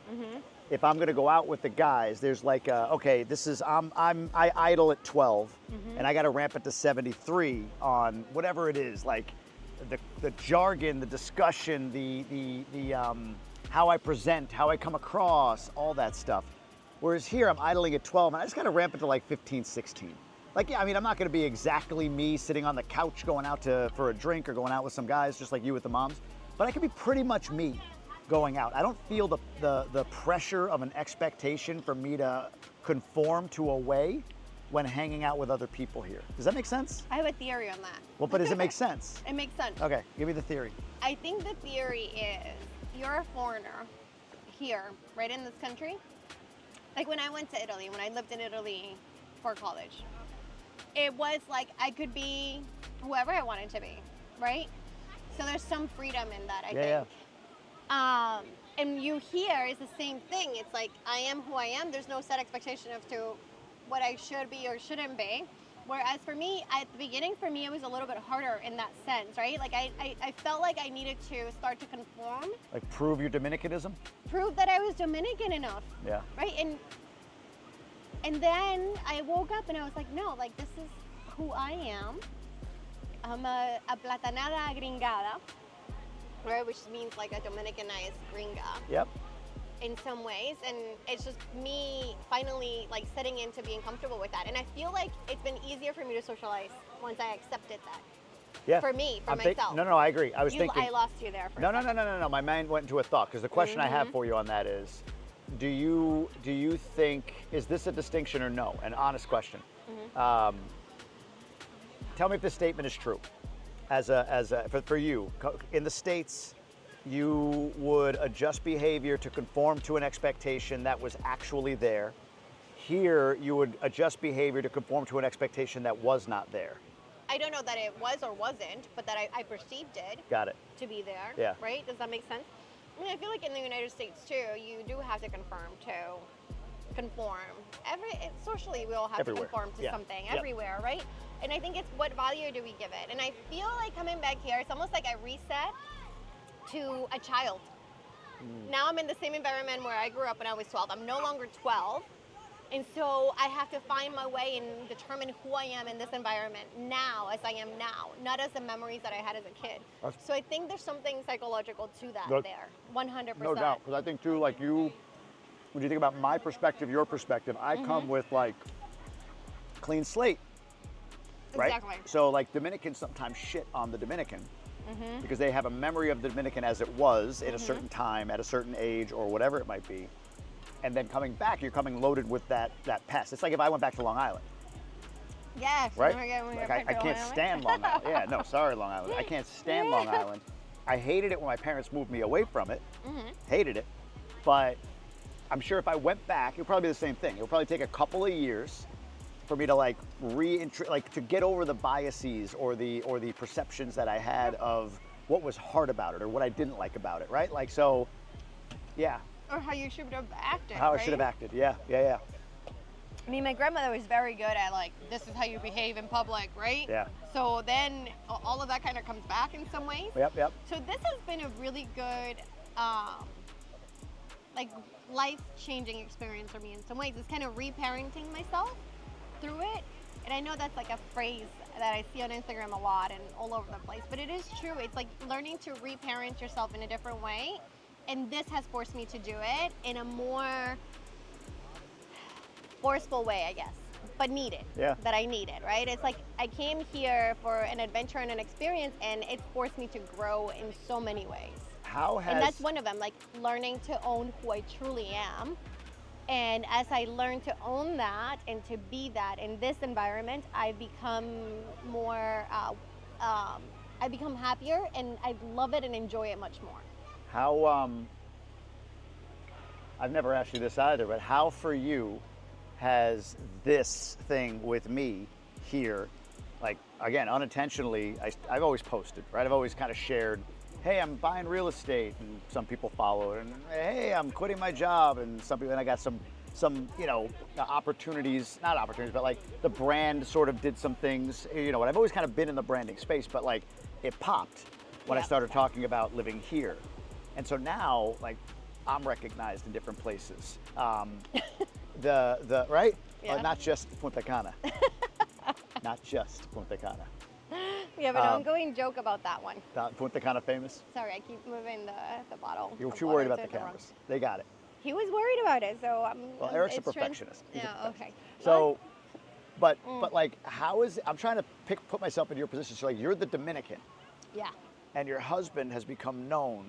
if I'm gonna go out with the guys, there's like, okay, this is, I idle at 12, and I gotta ramp it to 73 on whatever it is, like the jargon, the discussion, the how I present, how I come across, all that stuff. Whereas here, I'm idling at 12, and I just gotta ramp it to like 15, 16. Like, yeah, I mean, I'm not gonna be exactly me sitting on the couch going out for a drink or going out with some guys just like you with the moms, but I can be pretty much me going out. I don't feel the pressure of an expectation for me to conform to a way when hanging out with other people here. Does that make sense? I have a theory on that. Well, but does it make sense? It makes sense. Okay, give me the theory. I think the theory is you're a foreigner here, right in this country. Like when I went to Italy, when I lived in Italy for college, it was like I could be whoever I wanted to be, right? So there's some freedom in that, I think. Yeah. And you here is the same thing. It's like I am who I am. There's no set expectation of to what I should be or shouldn't be. Whereas for me, at the beginning, for me, it was a little bit harder in that sense, right? Like I felt like I needed to start to conform. Like prove your Dominicanism? Prove that I was Dominican enough. Yeah. Right? And then I woke up and I was like, no, like this is who I am. I'm a platanada gringada, right? Which means like a Dominicanized gringa. Yep. In some ways, and it's just me finally like setting into being comfortable with that, and I feel like it's been easier for me to socialize once I accepted that. Yeah. For me, for I'm myself. No, I agree. I was I thinking. lost you there. For No. My mind went into a thought because the question I have for you on that is, do you think, is this a distinction or no? An honest question. Tell me if this statement is true. For you in the States, you would adjust behavior to conform to an expectation that was actually there. Here, you would adjust behavior to conform to an expectation that was not there. I don't know that it was or wasn't, but that I perceived it. Got it. To be there. Yeah. Right? Does that make sense? I mean, I feel like in the United States too, you do have to conform. Socially, we all have Everywhere. to conform to something everywhere, right? And I think it's what value do we give it? And I feel like coming back here, it's almost like I reset to a child. Now I'm in the same environment where I grew up when I was 12. I'm no longer 12. And so I have to find my way and determine who I am in this environment now as I am now, not as the memories that I had as a kid. So I think there's something psychological to that there, 100%. No doubt, because I think too, like you, when you think about my perspective, your perspective, I come with like clean slate, right? Exactly. So like Dominicans sometimes shit on the Dominican because they have a memory of the Dominican as it was at a certain time, at a certain age, or whatever it might be. And then coming back, you're coming loaded with that pest. It's like if I went back to Long Island. Yes. Right? Like I can't stand Long Island. Yeah, no, sorry, Long Island. I can't stand Long Island. I hated it when my parents moved me away from it. Hated it. But I'm sure if I went back, it would probably be the same thing. It would probably take a couple of years for me to like to get over the biases or the perceptions that I had of what was hard about it or what I didn't like about it, right? Like, so, yeah. Or how you should have acted. How I should have acted, yeah. I mean, my grandmother was very good at like, this is how you behave in public, right? Yeah. So then all of that kind of comes back in some ways. Yep. So this has been a really good, like life-changing experience for me in some ways. It's kind of reparenting myself through it. And I know that's like a phrase that I see on Instagram a lot and all over the place, but it is true. It's like learning to reparent yourself in a different way. And this has forced me to do it in a more forceful way, I guess, but needed. Yeah. That I needed, right? It's like I came here for an adventure and an experience, and it forced me to grow in so many ways. And that's one of them, like learning to own who I truly am. And as I learn to own that and to be that in this environment, I become more, I become happier, and I love it and enjoy it much more. How, I've never asked you this either, but how for you has this thing with me here, like again, unintentionally, I've always posted, right? I've always kind of shared, hey, I'm buying real estate, and some people follow it, and hey, I'm quitting my job, and some people, and I got some you know, opportunities, not opportunities, but like the brand sort of did some things, you know, and I've always kind of been in the branding space, but like it popped when I started talking about living here. And so now, like, I'm recognized in different places. Right? Yeah. Not just Punta Cana. Not just Punta Cana. We have an ongoing joke about that one. Punta Cana famous? Sorry, I keep moving the bottle. You're of too water worried about to the wrong. cameras. They got it. He was worried about it, so Well, Eric's a it's perfectionist. He's a Yeah, okay. So, but like, how is, I'm trying to put myself in your position. So like, you're the Dominican, Yeah. and your husband has become known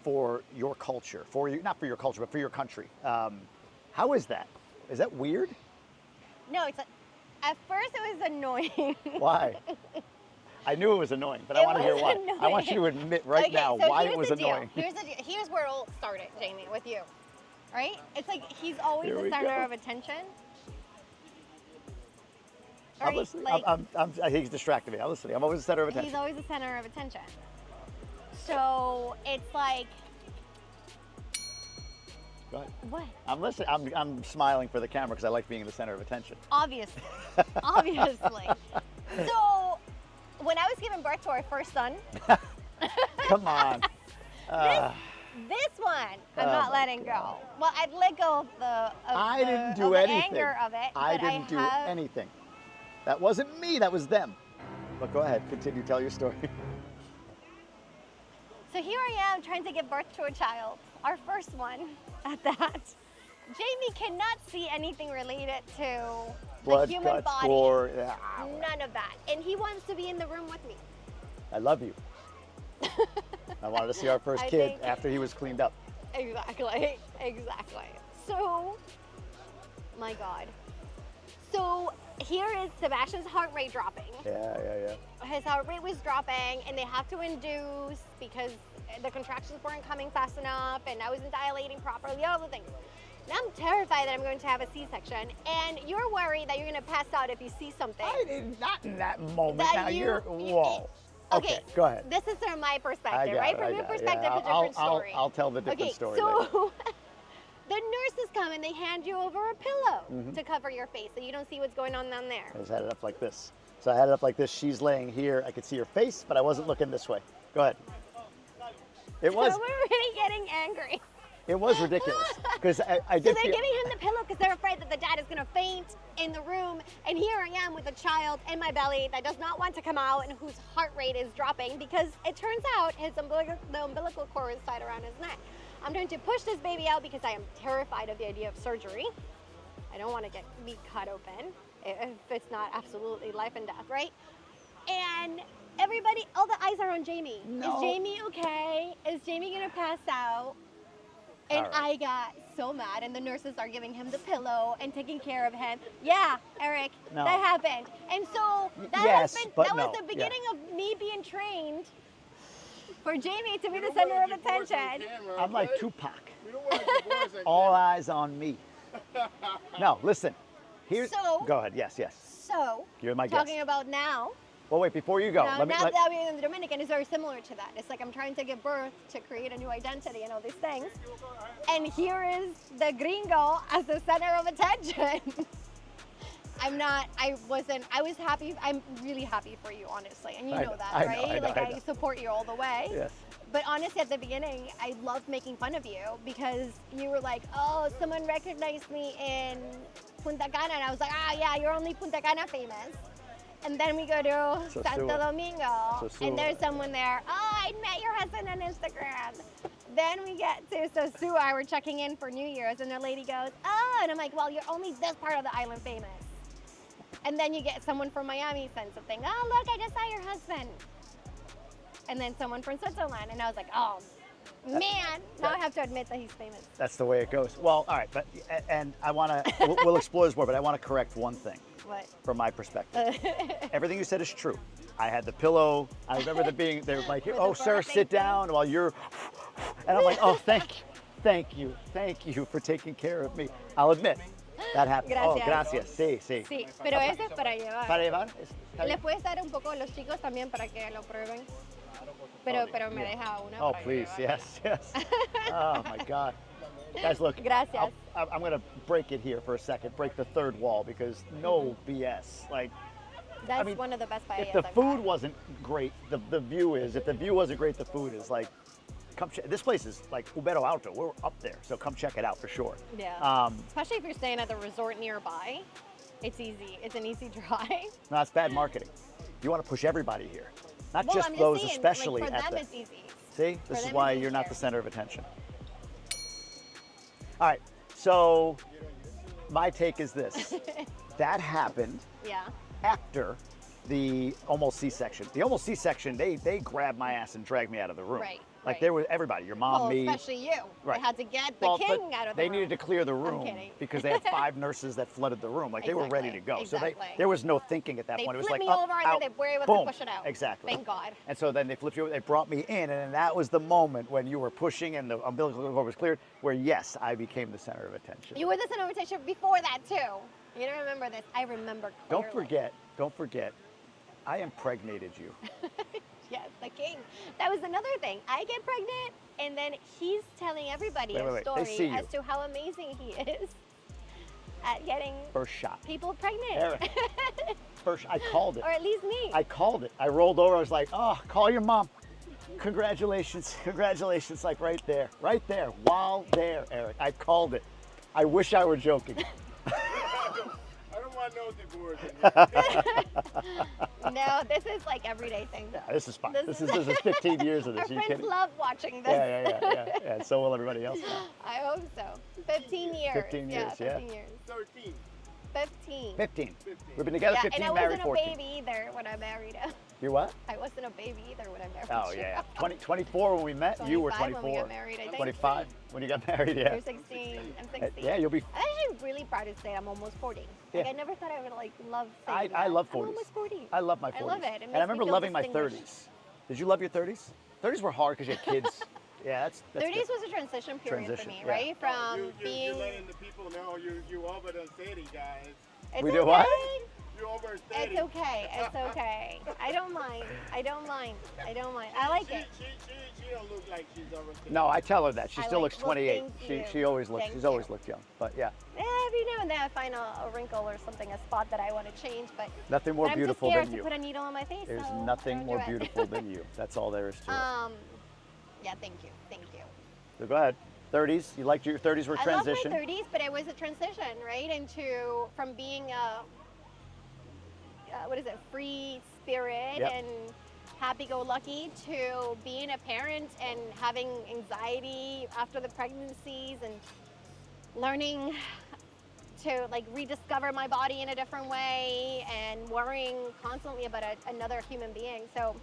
for your culture, for you, not for your culture, but for your country. How is that? Is that weird? No, at first it was annoying. Why? I knew it was annoying, but I want to hear why. Annoying. I want you to admit right now so why here's it was the deal. annoying. Here's where it all started, Jamie, with you. Right? It's like he's always Here the we center go. of attention. I'm Right? listening. Like, He's distracted me. I'm listening. I'm always the center of he's attention. always the center of attention. So it's like, Go ahead. what? I'm listening. I'm smiling for the camera because I like being in the center of attention. Obviously. Obviously. So when I was giving birth to our first son, Come on. this one I'm Oh not my letting go. Well, I'd let go of the I didn't do the anything. anger of it. I but didn't do have- anything. That wasn't me. That was them. But go ahead. Continue. Tell your story. So here I am trying to give birth to a child, our first one at that. Jamie cannot see anything related to Blood, the human guts, body. gore. Yeah. None of that. And he wants to be in the room with me. I love you. I wanted to see our first I kid think- after he was cleaned up. Exactly. Exactly. So, my God. So here is Sebastian's heart rate dropping. Yeah. His heart rate was dropping, and they have to induce because the contractions weren't coming fast enough, and I wasn't dilating properly, all the things. Now I'm terrified that I'm going to have a C-section, and you're worried that you're going to pass out if you see something. I did not in that moment. That Now you- you're whoa. Okay, go ahead. This is from my I perspective, got right? it, From I your got it. perspective, Yeah, it's a different story. I'll tell the different story so later. the nurses come and they hand you over a pillow Mm-hmm. to cover your face so you don't see what's going on down there. I just had it up like this. So I had it up like this. She's laying here. I could see her face, but I wasn't looking this way. Go ahead. It was So we're really getting angry. ridiculous because I So did they're feel, giving him the pillow because they're afraid that the dad is going to faint in the room. And here I am with a child in my belly that does not want to come out and whose heart rate is dropping because it turns out the umbilical cord is tied around his neck. I'm trying to push this baby out because I am terrified of the idea of surgery. I don't want to be cut open if it's not absolutely life and death, right? And everybody, all the eyes are on Jamie. No. Is Jamie okay? Is Jamie going to pass out? And All right. I got so mad, and the nurses are giving him the pillow and taking care of him. Yeah, Eric, No. that happened. And so that, Yes, but that was no, the yeah. beginning of me being trained for Jamie to be the center of attention. I'm like Tupac. We don't want to get boys like All eyes on me. No, listen. Here's. So- Go ahead. Yes. So, You're my guest. talking about now, Well, wait. Before you go, now let me. that being in the Dominican is very similar to that. It's like I'm trying to give birth to create a new identity and all these things. And here is the gringo as the center of attention. I was happy. I'm really happy for you, honestly. And you I know know, that, I know, right? I know, Like I know. I support you all the way. Yes. But honestly, at the beginning, I loved making fun of you because you were like, oh, someone recognized me in Punta Cana. And I was like, yeah, you're only Punta Cana famous. And then we go to So Santo Sue. Domingo, So Sue. and there's someone there. Oh, I met your husband on Instagram. Then we get to, so Sue and I were checking in for New Year's, and the lady goes, oh, and I'm like, well, you're only this part of the island famous. And then you get someone from Miami send something. Oh, look, I just saw your husband. And then someone from Switzerland, and I was like, oh, man, now I have to admit that he's famous. That's the way it goes. Well, all right, but and I want to. We'll explore this more, but I want to correct one thing What? from my perspective. Everything you said is true. I had the pillow. I remember they were like, With "Oh, the sir, birthday sit thing. down," while you're. And I'm like, "Oh, thank you for taking care of me." I'll admit, That happens. Oh, Gracias. gracias. Sí, sí. Sí, pero ese es para llevar. ¿Para llevar? ¿Está Les bien? puedes dar un poco a los chicos también para que lo prueben. Pero me deja una Oh, para please, llevar. yes. Oh my God. Guys, look. Gracias. I'm going to break it here for a second, break the third wall, because no BS. Like, That's I mean, one of the best paellas if the I've food had. wasn't great, the view is. If the view wasn't great, the food is. Like, come check. This place is like Uvero Alto. We're up there, so come check it out for sure. Yeah. Especially if you're staying at the resort nearby, it's easy. It's an easy drive. No, it's bad marketing. You want to push everybody here, not Well, just I'm those, saying, especially like, for at them the. it's easy. See, this for is them why it's you're not the easier. center of attention. All right, so my take is this: that happened Yeah. after the almost C-section. The almost C-section, they grabbed my ass and dragged me out of the room. Right, Like right. there was everybody, your mom, Well, me. especially you. Right. They had to get the Well, king but out of the they room. needed to clear the room kidding. because they had 5 nurses that flooded the room. Like they were ready to go. So Exactly. there was no thinking at that They point. It was flipped like me up, over and out, then they were able boom. to push it out. Exactly. Thank God. And so then they flipped you. They brought me in, and then that was the moment when you were pushing and the umbilical cord was cleared. Where yes, I became the center of attention. You were the center of attention before that too. You don't remember this. I remember clearly. Don't forget, I impregnated you. Yes, the king. That was another thing. I get pregnant, and then he's telling everybody Wait, a they story see you. as to how amazing he is at getting First shot. people pregnant. Eric. First, I called it. Or at least me. I called it. I rolled over. I was like, oh, call your mom. Congratulations. Congratulations. Like right there. Right there. While there, Eric. I called it. I wish I were joking. I don't want no divorce. No, this is like everyday thing. Yeah, this is fine. This This is 15 years of this. Our Are you friends kidding? love watching this. Yeah. So will everybody else. I hope so. 15 years. 15 years, yeah. 15 years. 13. 15. 15. We've been together Yeah, 15, and I married wasn't 14. a baby either when I married him. You what? I wasn't a baby either when I married Oh, you. yeah. 24 when we met. You were 25 when we 24. got married, I think. 25 when you got married, yeah. You're 16. I'm 16. Yeah, you'll be. I'm actually really proud to say I'm almost 40. Like, Yeah. I never thought I would like love saying I that. love I'm 40s. almost 40. I love my 40s. I love it. It And makes I me remember feel loving my distinguished. 30s. Did you love your 30s? 30s were hard because you had kids. Yeah, that's 30s good. was a transition period Transition, for me, yeah. right? From being. You're letting the people know you over the 30, guys. It's We did okay. what? You over 30. It's okay. It's okay. I don't mind. I don't mind. I don't mind. I like it. She don't look like she's over 30. No, I tell her that. She I still like- looks well, 28. thank you. She always looks. Thank She's always you. looked young. But yeah, Every now and then I find a wrinkle or something, a spot that I want to change, but nothing more but I'm beautiful too scared than to you. put a needle on my face. There's so I nothing don't more do it. beautiful than you. That's all there is to it. Yeah, thank you. Thank you. So go ahead. 30s. You liked your 30s were transition. I love my 30s, but it was a transition, right? Into from being a free spirit Yep. and happy-go-lucky to being a parent and having anxiety after the pregnancies and learning to like rediscover my body in a different way and worrying constantly about another human being. So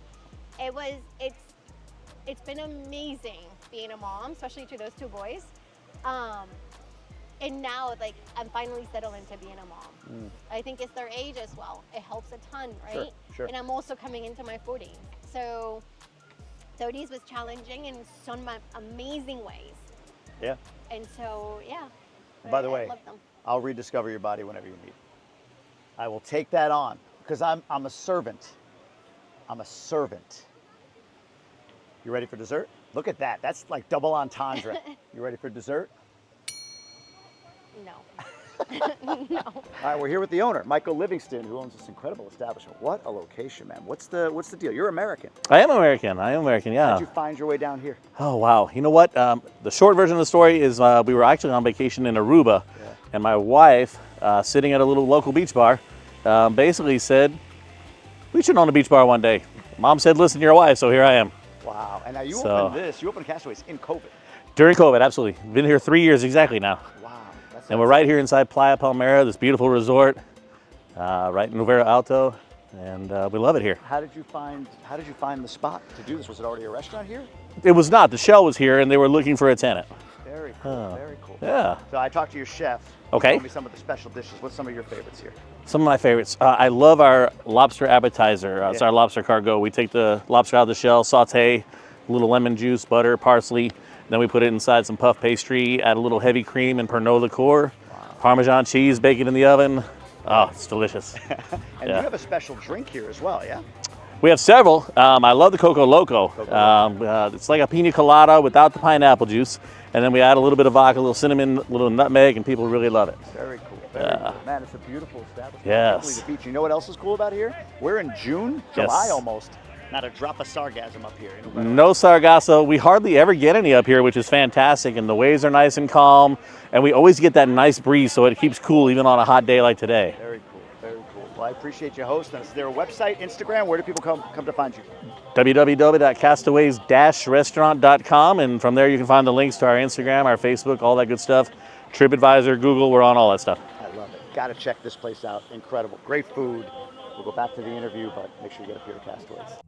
it's been amazing being a mom, especially to those 2 boys. And now, like, I'm finally settled into being a mom. I think it's their age as well. It helps a ton, right? Sure. And I'm also coming into my 40s. So 30s was challenging in some amazing ways. Yeah. And so, yeah. By the I way, love them. I'll rediscover your body whenever you need. I will take that on because I'm a servant. I'm a servant. You ready for dessert? Look at that. That's like double entendre. You ready for dessert? No. No. All right, we're here with the owner, Michael Livingston, who owns this incredible establishment. What a location, man. What's the deal? You're American. I am American. Yeah. How'd you find your way down here? Oh, wow. You know what? The short version of the story is we were actually on vacation in Aruba, and my wife, sitting at a little local beach bar, basically said, we should own a beach bar one day. Mom said, listen to your wife, so here I am. Wow. And now you So- opened Castaways in COVID. During COVID, absolutely. Been here 3 years exactly now. Wow. That's And we're right here inside Playa Palmera, this beautiful resort, right in Uvero Alto, and we love it here. How did you find the spot to do this? Was it already a restaurant here? It was not. The shell was here, and they were looking for a tenant. Very cool. Very cool. Yeah. So I talked to your chef. Okay. He told me some of the special dishes. What's some of your favorites here? Some of my favorites. I love our lobster appetizer. It's Yeah. our lobster cargo. We take the lobster out of the shell, saute, a little lemon juice, butter, parsley. Then we put it inside some puff pastry, add a little heavy cream and Pernod liqueur. Parmesan cheese, bacon in the oven. Oh, it's delicious. And you have a special drink here as well, yeah? We have several. I love the Coco Loco. It's like a pina colada without the pineapple juice. And then we add a little bit of vodka, a little cinnamon, a little nutmeg, and people really love it. Very cool. Very cool. Man, it's a beautiful establishment. Yes. Particularly the beach. You know what else is cool about here? We're in June, Yes. July almost. Not a drop of sargassum up here. No sargasso. We hardly ever get any up here, which is fantastic. And the waves are nice and calm. And we always get that nice breeze, so it keeps cool even on a hot day like today. Very cool. Very cool. Well, I appreciate you hosting us. Is there a website, Instagram? Where do people come to find you? www.castaways-restaurant.com, and from there you can find the links to our Instagram, our Facebook, all that good stuff. TripAdvisor, Google, we're on all that stuff. I love it. Got to check this place out. Incredible. Great food. We'll go back to the interview, but make sure you get up here to Castaways.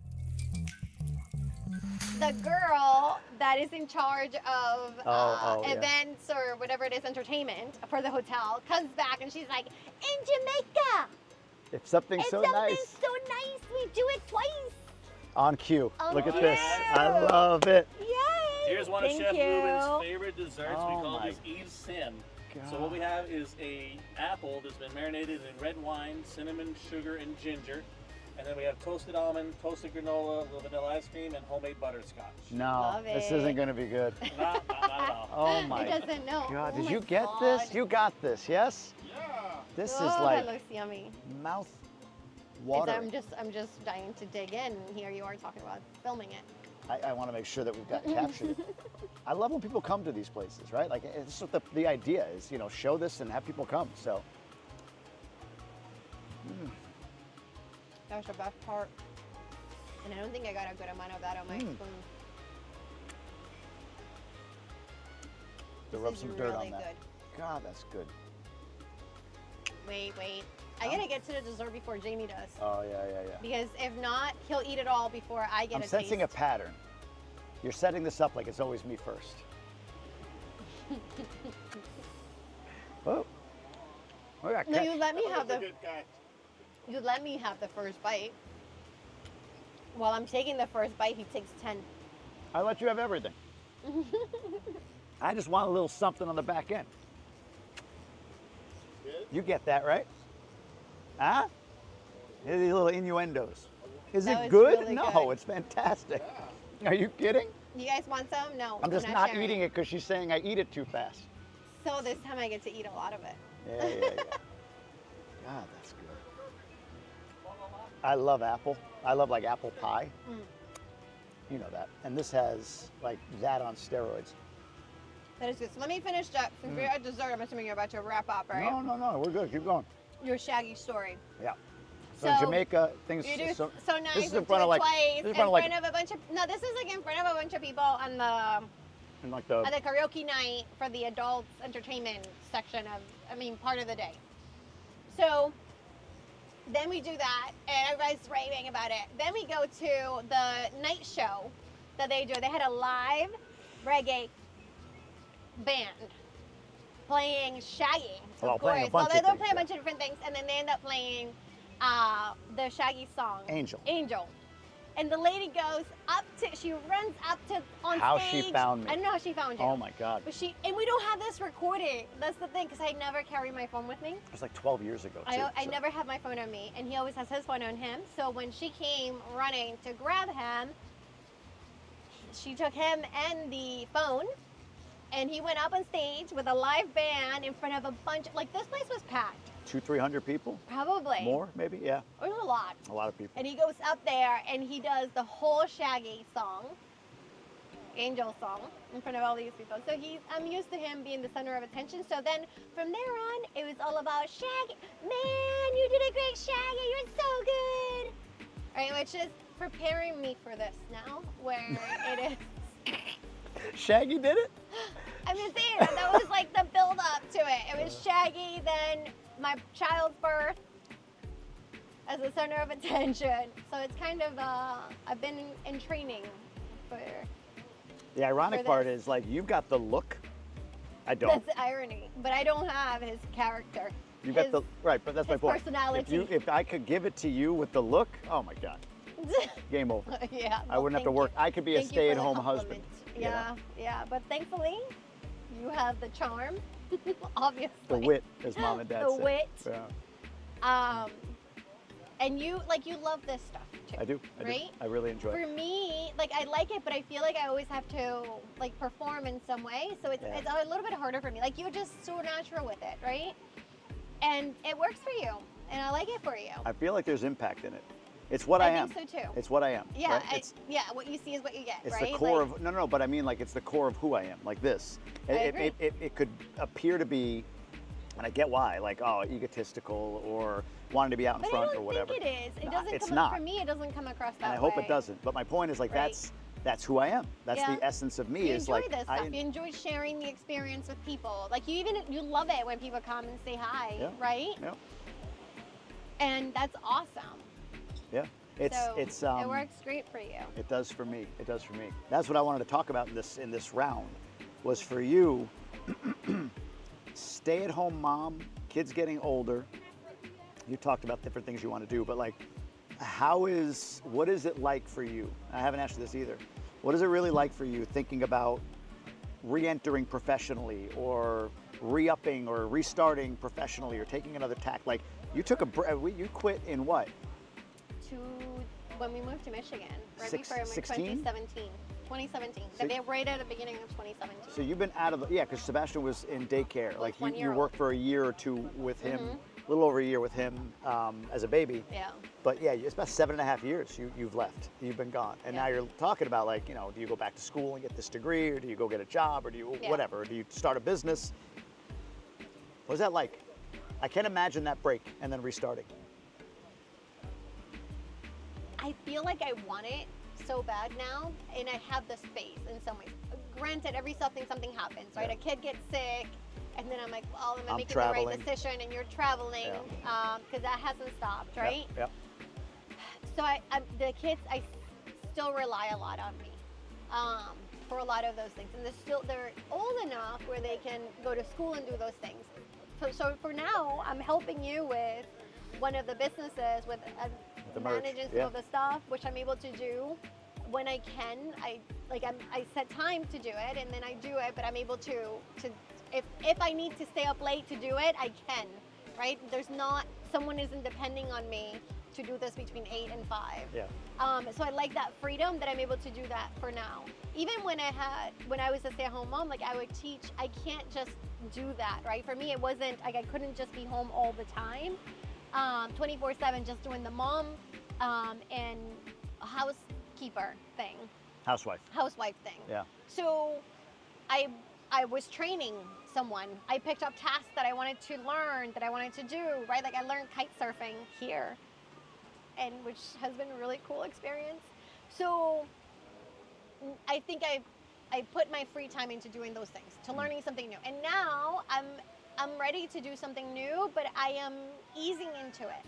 The girl that is in charge of yeah. events or whatever it is, entertainment for the hotel, comes back and she's like, in Jamaica, It's something it's so something nice. so nice, we do it twice. On cue. On Look at cue. this. I love it. Yay! Here's one of Thank Chef you. Ruben's favorite desserts. Oh We call my this Eve's Sin. So God. what we have is a apple that's been marinated in red wine, cinnamon, sugar, and ginger. And then we have toasted almond, toasted granola, a little vanilla ice cream, and homemade butterscotch. No, Love this it. isn't going to be good. Not at all. Oh my He doesn't know. God. Oh Did my you get God. this? You got this, yes? Yeah. This is Oh, like that looks yummy. mouth It's- water. I'm just dying to dig in. And here you are talking about filming it. I want to make sure that we've got captured it. I love when people come to these places, right? Like, it's what the idea is, you know, show this and have people come. So, That was the best part. And I don't think I got a good amount of that on my spoon. to This rub is some dirt really on that. good. God, that's good. Wait. I gotta get to the dessert before Jamie does. Oh, yeah. Because if not, he'll eat it all before I get I'm a sensing a taste. pattern. You're setting this up like it's always me first. Oh. We got No, catch. you let me have the Good guy. you let me have the first bite. While I'm taking the first bite, he takes 10. I let you have everything. I just want a little something on the back end. You get that, right? Huh? Here's these little innuendos. Is That it was good? really No, good. it's fantastic. Are you kidding? You guys want some? No. I'm just we're not sharing. eating it because she's saying I eat it too fast. So this time I get to eat a lot of it. Yeah. God, that's good. I love apple. I love like apple pie. You know that. And this has like that on steroids. That is good. So let me finish up. Since we're at dessert, I'm assuming you're about to wrap up, right? No, we're good. Keep going. Your Shaggy story. Yeah. So in So, Jamaica, things You do so nice. this is we in front do of it like twice this is in in front of like front of a bunch of this is like in front of a bunch of people on the in like the at the karaoke night for the adults entertainment section of part of the day. So then we do that and everybody's raving about it. Then we go to the night show that they do. They had a live reggae band playing Shaggy. Well, Of playing a course. bunch Well, of they'll things, play a yeah. bunch of different things and then they end up playing the Shaggy song. Angel. And the lady she runs up to on How stage. she found me. I don't know how she found you. Oh my God. But and we don't have this recorded. That's the thing, because I never carry my phone with me. It was like 12 years ago too. I so. never have my phone on me, and he always has his phone on him. So when she came running to grab him, she took him and the phone, and he went up on stage with a live band in front of a bunch. Like this place was packed. 200-300 people? Probably. More, maybe? Yeah. It was a lot. A lot of people. And he goes up there and he does the whole Shaggy song, Angel song, in front of all these people. So I'm used to him being the center of attention. So then from there on, it was all about Shaggy. Man, you did a great Shaggy. You're so good. All right, which is preparing me for this now, where it is. Shaggy did it? I'm just saying, that was like the build up to it. It was Shaggy, then my child's birth as the center of attention. So it's kind of, I've been in training for, The ironic For part this. is like you've got the look. I don't. that's the irony. But I don't have his character. You got the right, but that's my his point. personality. If I could give it to you with the look, oh my God, game over. Yeah. I wouldn't have to work. I could be a Thank you for the stay-at-home husband. compliment. Yeah, yeah. But thankfully, you have the charm. Obviously. The wit, as mom and dad The say. wit. Yeah, And you love this stuff too. I do. Right? I really enjoy it. For me, like I like it, but I feel like I always have to like perform in some way. So it's a little bit harder for me. Like you're just so natural with it, right? And it works for you, and I like it for you. I feel like there's impact in it. It's what I am. I think so too. It's what I am. Yeah, right? what you see is what you get, It's right? the core Like, of no, but I mean like it's the core of who I am. Like this, agree. it could appear to be, and I get why, like egotistical or wanting to be out in But front I don't or whatever. think it is. It Nah, doesn't it's come not. for me. It doesn't come across that And I way. hope it doesn't. But my point is like Right. that's who I am. That's Yeah. the essence of me. You is enjoy like this stuff. You enjoy sharing the experience with people. Like you love it when people come and say hi, Yeah. right? Yeah. And that's awesome. Yeah. It's it works great for you. It does for me. It does for me. That's what I wanted to talk about in this round, was for you, stay-at-home mom, kids getting older. You talked about different things you want to do, but like, what is it like for you? I haven't asked you this either. What is it really like for you thinking about re-entering professionally or re-upping or restarting professionally or taking another tack? Like you took you quit in what? When we moved to Michigan, right before 16? 2017. So- right at the beginning of 2017. So you've been out of because Sebastian was in daycare. Like you 1-year-old. worked for a year or two with him, a little over a year with him as a baby. Yeah. But yeah, it's about 7.5 years you've left. You've been gone, and now you're talking about like, do you go back to school and get this degree, or do you go get a job, or do you whatever, or do you start a business? What was that like? I can't imagine that break and then restarting. I feel like I want it so bad now, and I have the space in some ways. Granted, every something happens, right? Yeah. A kid gets sick, and then I'm like, well, am I I'm making traveling. the right decision? And you're traveling, because that hasn't stopped, right? Yep. So the kids, I still rely a lot on me for a lot of those things, and they're old enough where they can go to school and do those things. So for now, I'm helping you with one of the businesses with The merch, managing some of the stuff, which I'm able to do when I can. I set time to do it, and then I do it. But I'm able to if I need to stay up late to do it, I can. Right? Someone isn't depending on me to do this between 8 and 5. Yeah. So I like that freedom that I'm able to do that for now. Even when I was a stay-at-home mom, like I would teach, I can't just do that, right? For me, it wasn't like I couldn't just be home all the time, 24/7, just doing the mom and housekeeper thing, housewife thing. Yeah. So I was training someone. I picked up tasks that I wanted to learn, that I wanted to do, right? Like I learned kite surfing here, and which has been a really cool experience. So I think I put my free time into doing those things, to learning something new. And now I'm ready to do something new, but I am easing into it.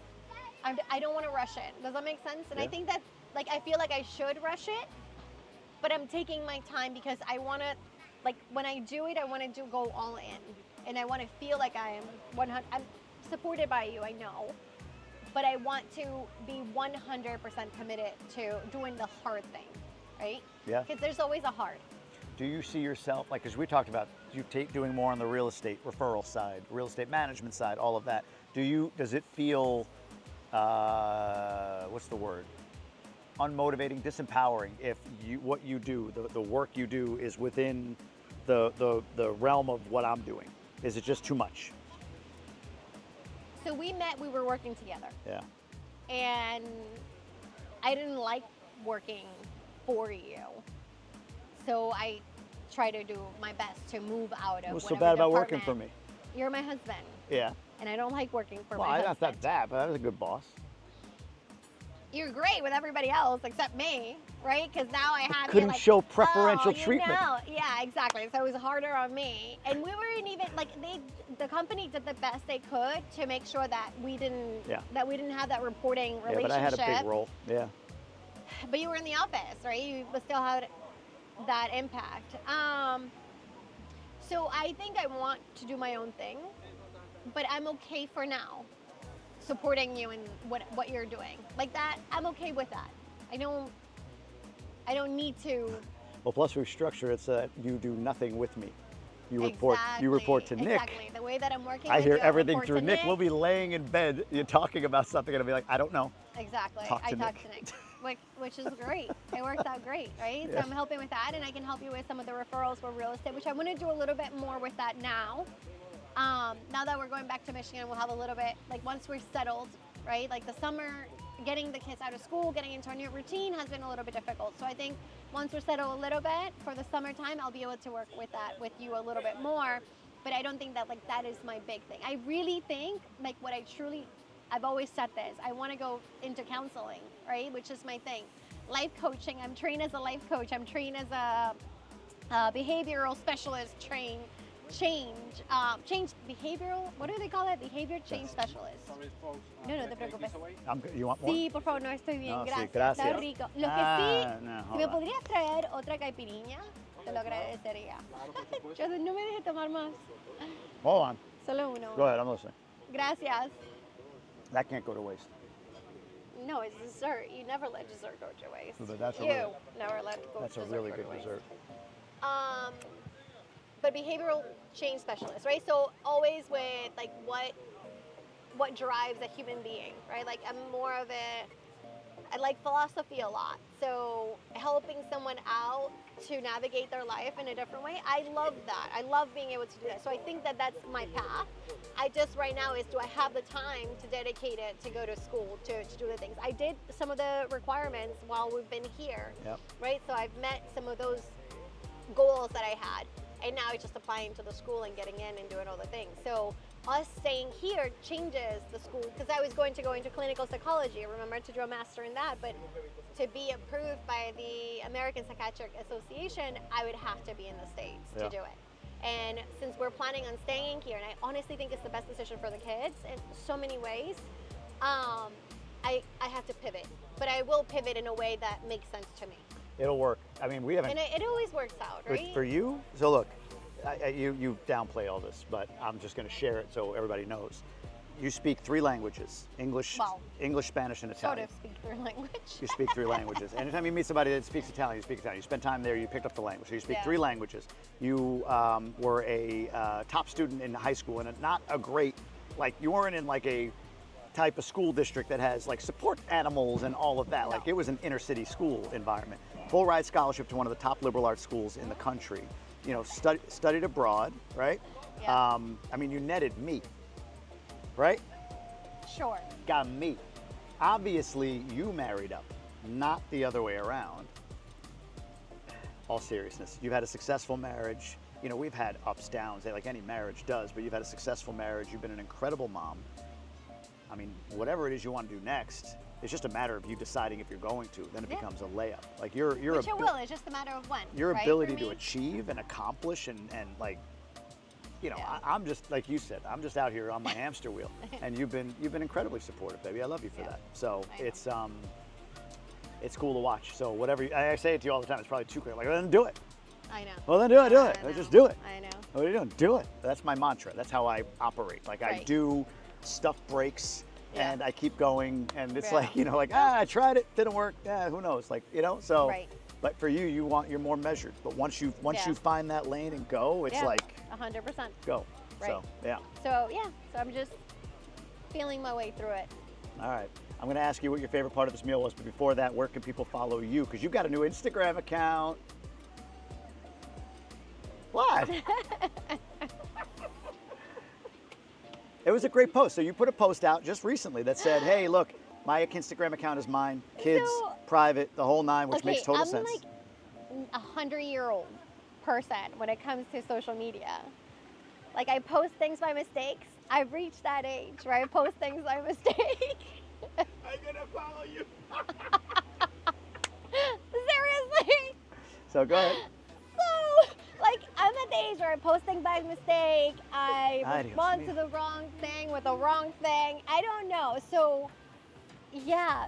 I don't want to rush it. Does that make sense? And I think that, like, I feel like I should rush it, but I'm taking my time because I want to, like, when I do it, I want to go all in. And I want to feel like I'm supported by you, I know. But I want to be 100% committed to doing the hard thing, right? Yeah. Because there's always a hard. Do you see yourself, like, because we talked about you doing more on the real estate referral side, real estate management side, all of that. Does it feel, what's the word? Unmotivating, disempowering if what you do, the work you do is within the realm of what I'm doing? Is it just too much? So we were working together. Yeah. And I didn't like working for you. So I try to do my best to move out of What's so whatever bad about working department. for me? You're my husband. Yeah. And I don't like working for Well, my I not husband. that, but I was a good boss. You're great with everybody else except me, right? Because now I had Couldn't to, like, show preferential you treatment. know. Yeah, exactly. So it was harder on me, and we weren't even like the company did the best they could to make sure that we didn't have that reporting relationship. Yeah, but I had a big role. Yeah. But you were in the office, right? You still had that impact. So I think I want to do my own thing, but I'm okay for now supporting you in what you're doing. Like that, I'm okay with that. I don't need to. Well, plus we structure it so that you do nothing with me. You report to Nick. Exactly. The way that I'm working. I with hear you, everything report through to Nick. We'll be laying in bed, you're talking about something, and I'll be like, I don't know. Exactly. Talk I to talk Nick. to Nick, which is great. It works out great, right? Yeah. So I'm helping with that, and I can help you with some of the referrals for real estate, which I want to do a little bit more with that now. Now that we're going back to Michigan, we'll have a little bit, like once we're settled, right? Like the summer, getting the kids out of school, getting into a new routine has been a little bit difficult. So I think once we're settled a little bit for the summertime, I'll be able to work with that with you a little bit more. But I don't think that like that is my big thing. I really think like what I've always said this, I want to go into counseling, right? Which is my thing. Life coaching, I'm trained as a life coach. I'm trained as a behavioral specialist, change behavioral, what do they call it? Behavior change specialist. Sorry, folks. No, no can te I take this preocupes. away? You want more? Sí, por favor, no estoy bien, No, sí, gracias. gracias. Está rico. Lo que Ah, sí, no, si hold me on. podrías traer otra caipirinha, te lo agradecería. Claro, por supuesto. Yo no me dejes tomar más. Hold on. Solo uno. Go ahead, I'm listening. Gracias. That can't go to waste. No, it's dessert. You never let dessert go to waste. But that's a you really- never let That's a dessert really go to good waste. dessert. But behavioral change specialist, right? So always with like what drives a human being, right? Like I'm more of I like philosophy a lot. So helping someone out to navigate their life in a different way, I love that. I love being able to do that. So I think that that's my path. I just right now is, do I have the time to dedicate it to go to school, to do the things? I did some of the requirements while we've been here, Yep. right? So I've met some of those goals that I had. And now it's just applying to the school and getting in and doing all the things. So us staying here changes the school, because I was going to go into clinical psychology, remember, to do a master in that, but to be approved by the American Psychiatric Association, I would have to be in the States Yeah. to do it. And since we're planning on staying here, and I honestly think it's the best decision for the kids in so many ways, I have to pivot. But I will pivot in a way that makes sense to me. It'll work. I mean, we haven't. And it always works out, right? For you, so look, you downplay all this, but I'm just going to share it so everybody knows. You speak 3 languages: English, Well, English, Spanish, and Sort Italian. of speak their language. You speak 3 languages. Anytime you meet somebody that speaks Italian, you speak Italian. You spend time there, you picked up the language. So you speak Yeah. 3 languages. You were a top student in high school, and not a great, like you weren't in like a type of school district that has like support animals and all of that. No. Like it was an inner city school environment. Full ride scholarship to one of the top liberal arts schools in the country. You know, studied abroad, right? Yeah. I mean, you netted meat, right? Sure. Got meat. Obviously, you married up, not the other way around. All seriousness, you've had a successful marriage. You know, we've had ups, downs, like any marriage does, but you've had a successful marriage. You've been an incredible mom. I mean, whatever it is you want to do next, it's just a matter of you deciding if you're going to. Then it Yeah. becomes a layup. Like your Which it will. It's just a matter of when. your right, ability for to me? achieve and accomplish and like, you know, Yeah. I'm just like you said, I'm just out here on my hamster wheel, and you've been incredibly supportive, baby. I love you for Yeah. that. So I know. it's cool to watch. So whatever I say it to you all the time, it's probably too clear. Like, well, then do it. I know. Well, then do it. Do I it. know. Just do it. I know. What are you doing? Do it. That's my mantra. That's how I operate. Like I Right. do, stuff breaks, Yeah. and I keep going. And it's Yeah. like, you know, like I tried it, didn't work. Yeah, who knows? Like, you know. So, Right. but for you, you're more measured. But once you Yeah. find that lane and go, it's Yeah. like 100%. go. Right. So yeah. So yeah. So I'm just feeling my way through it. All right. I'm going to ask you what your favorite part of this meal was, but before that, where can people follow you? Because you've got a new Instagram account. What? It was a great post. So you put a post out just recently that said, hey, look, my Instagram account is mine, kids, So- private, the whole 9, which makes total I'm sense. like a 100-year-old person when it comes to social media. Like I post things by mistakes. I've reached that age where I post things by mistake. I'm gonna follow you. Seriously. So go ahead. So, like, I'm at the age where I post things by mistake. I Ay, Dios respond mío. to the wrong thing with the wrong thing. I don't know. So, yeah.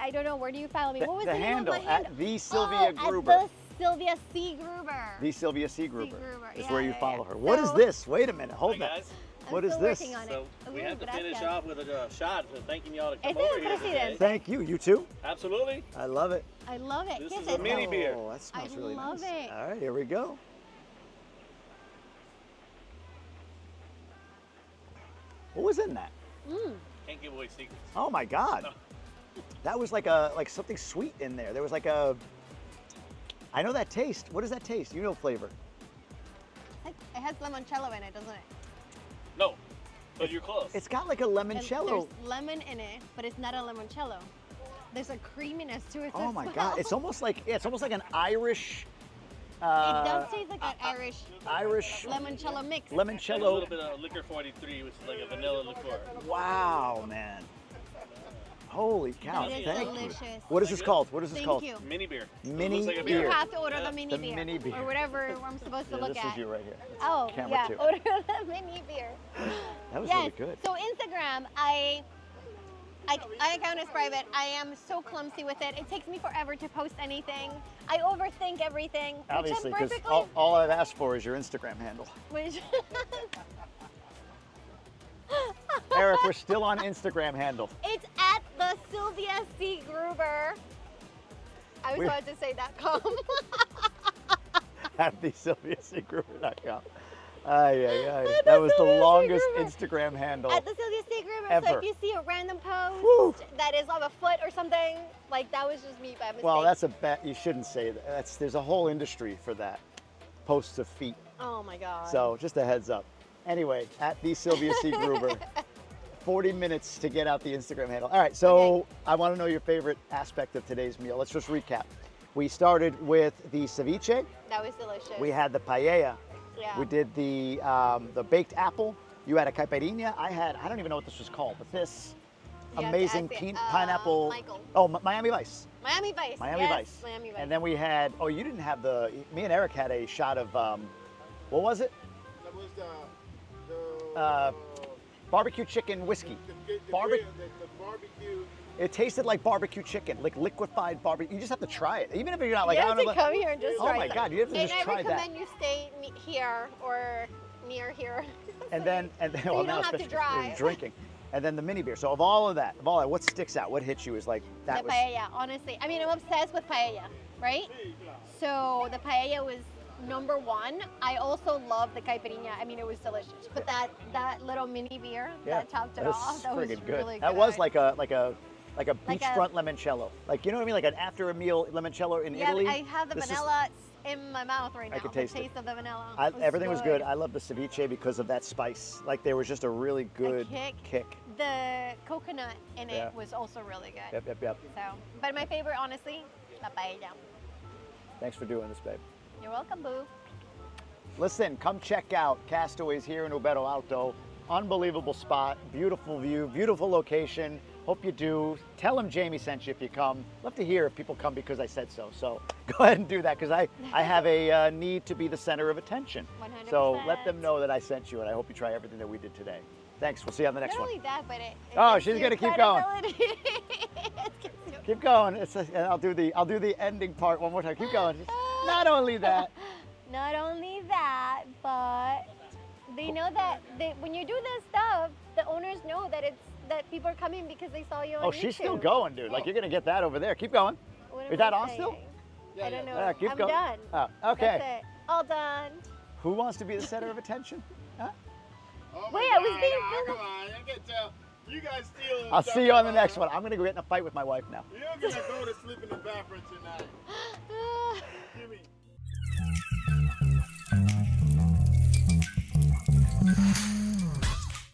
I don't know. Where do you follow me? What was the name handle of my handle? at the Silvia Gruber. At the Sylvia C. Gruber. The Sylvia C. Gruber Gruber, is yeah, where you yeah, follow yeah. her. What is So- this? Wait a minute. Hold Hi, that. guys. I'm What is still this? working on it. So we Ooh, have to finish gracias. off with a shot for thanking y'all to come Ese over es here today. presidente. Thank you. You too? Absolutely. I love it. I love it. This ¿Qué is es a mini esto? beer. Oh, that smells I really love nice. it. All right, here we go. What was in that? Can't give away secrets. Oh my God. That was like something sweet in there. There was like a, I know that taste. What does that taste? You know flavor. It has limoncello in it, doesn't it? No, but you're close. It's got like a limoncello. There's lemon in it, but it's not a limoncello. There's a creaminess to it. Oh as my well. God. It's almost like an Irish. It does taste like an Irish limoncello mix. And a limoncello. little bit of liquor 43, which is like a vanilla liqueur. Wow, man. Holy cow. It is Thank you. delicious. What is this called? What is this Thank called? you. Mini beer. Mini Looks like a beer. You have to order the mini The beer. mini beer. Or whatever I'm supposed to Yeah, look this at. is you right here. That's Oh, camera yeah. two. Order the mini beer. That was Yes. really good. So Instagram, I account as private. I am so clumsy with it. It takes me forever to post anything. I overthink everything. Obviously, which I'm because perfectly. all I've asked for is your Instagram handle. Which, Eric, we're still on Instagram handle. it's at the Silvia C. Gruber. I was We're- about to say .com. At thesilviacgruber.com. That was the Silvia C. longest Gruber. Instagram handle. At the Silvia C. Gruber. So Ever. if you see a random post Woo. that is of a foot or something, like that was just me by mistake. Well, that's a bet. You shouldn't say that. There's a whole industry for that. Posts of feet. Oh my God. So just a heads up. Anyway, at the Silvia C. Gruber. 40 minutes to get out the Instagram handle. All right, so I want to know your favorite aspect of today's meal. Let's just recap. We started with the ceviche. That was delicious. We had the paella. Yeah. We did the baked apple. You had a caipirinha. I don't even know what this was called, but this You have to amazing ask it, pineapple. Michael. Oh, Miami Vice. Miami Vice. Miami yes, Vice. Miami Vice. And then we had, oh, you didn't have me and Eric had a shot of, what was it? That was the Barbecue chicken whiskey. the Barbe- barbecue. It tasted like barbecue chicken, like liquefied barbecue. You just have to try it. Even if you're not like, you I have don't to know. come here and just Oh try my it. God, you have to and just I try that. recommend you stay here or near here. And then you well, don't now have to especially drive. drinking. And then the mini beer. So of all of that, what sticks out? What hits you is like that The was paella, honestly. I mean, I'm obsessed with paella, right? So the paella was number one. I also love the caipirinha. I mean, it was delicious. But that little mini beer that topped it that was off, that was friggin' really good. That was like a Like a- beachfront limoncello. Like, you know what I mean? Like an after a meal limoncello in Yeah, Italy. I have the This is- vanilla in my mouth right now. I could taste the it. taste of the vanilla. Everything was good. I love the ceviche because of that spice. Like there was just a really good kick. The coconut in Yeah. it was also really good. Yep. So, but my favorite, honestly, the paella. Thanks for doing this, babe. You're welcome, boo. Listen, come check out Castaways here in Uvero Alto. Unbelievable spot, beautiful view, beautiful location. Hope you do. Tell them Jamie sent you if you come. Love to hear if people come because I said so. So go ahead and do that because I have a need to be the center of attention. 100%. So let them know that I sent you and I hope you try everything that we did today. Thanks. We'll see you on the next Not one. only that, but it Oh, gives she's you gonna keep going. credibility. It gives you- Keep going. And I'll do the ending part one more time. Keep going. Not only that. Not only that, but they know that when you do this stuff, the owners know that people are coming because they saw you on Oh, YouTube. she's still going, dude. Like you're gonna get that over there. Keep going. What am Is that I on still? saying? I don't know. Yeah, keep I'm going. done. Oh, okay. That's it. All done. Who wants to be the center of attention? Huh? Oh Wait, my I was God, being no, filmed. come on, I can tell. You guys still. I'll see you on the next one. I'm gonna go get in a fight with my wife now. You're gonna go to sleep in the bathroom tonight. Give me.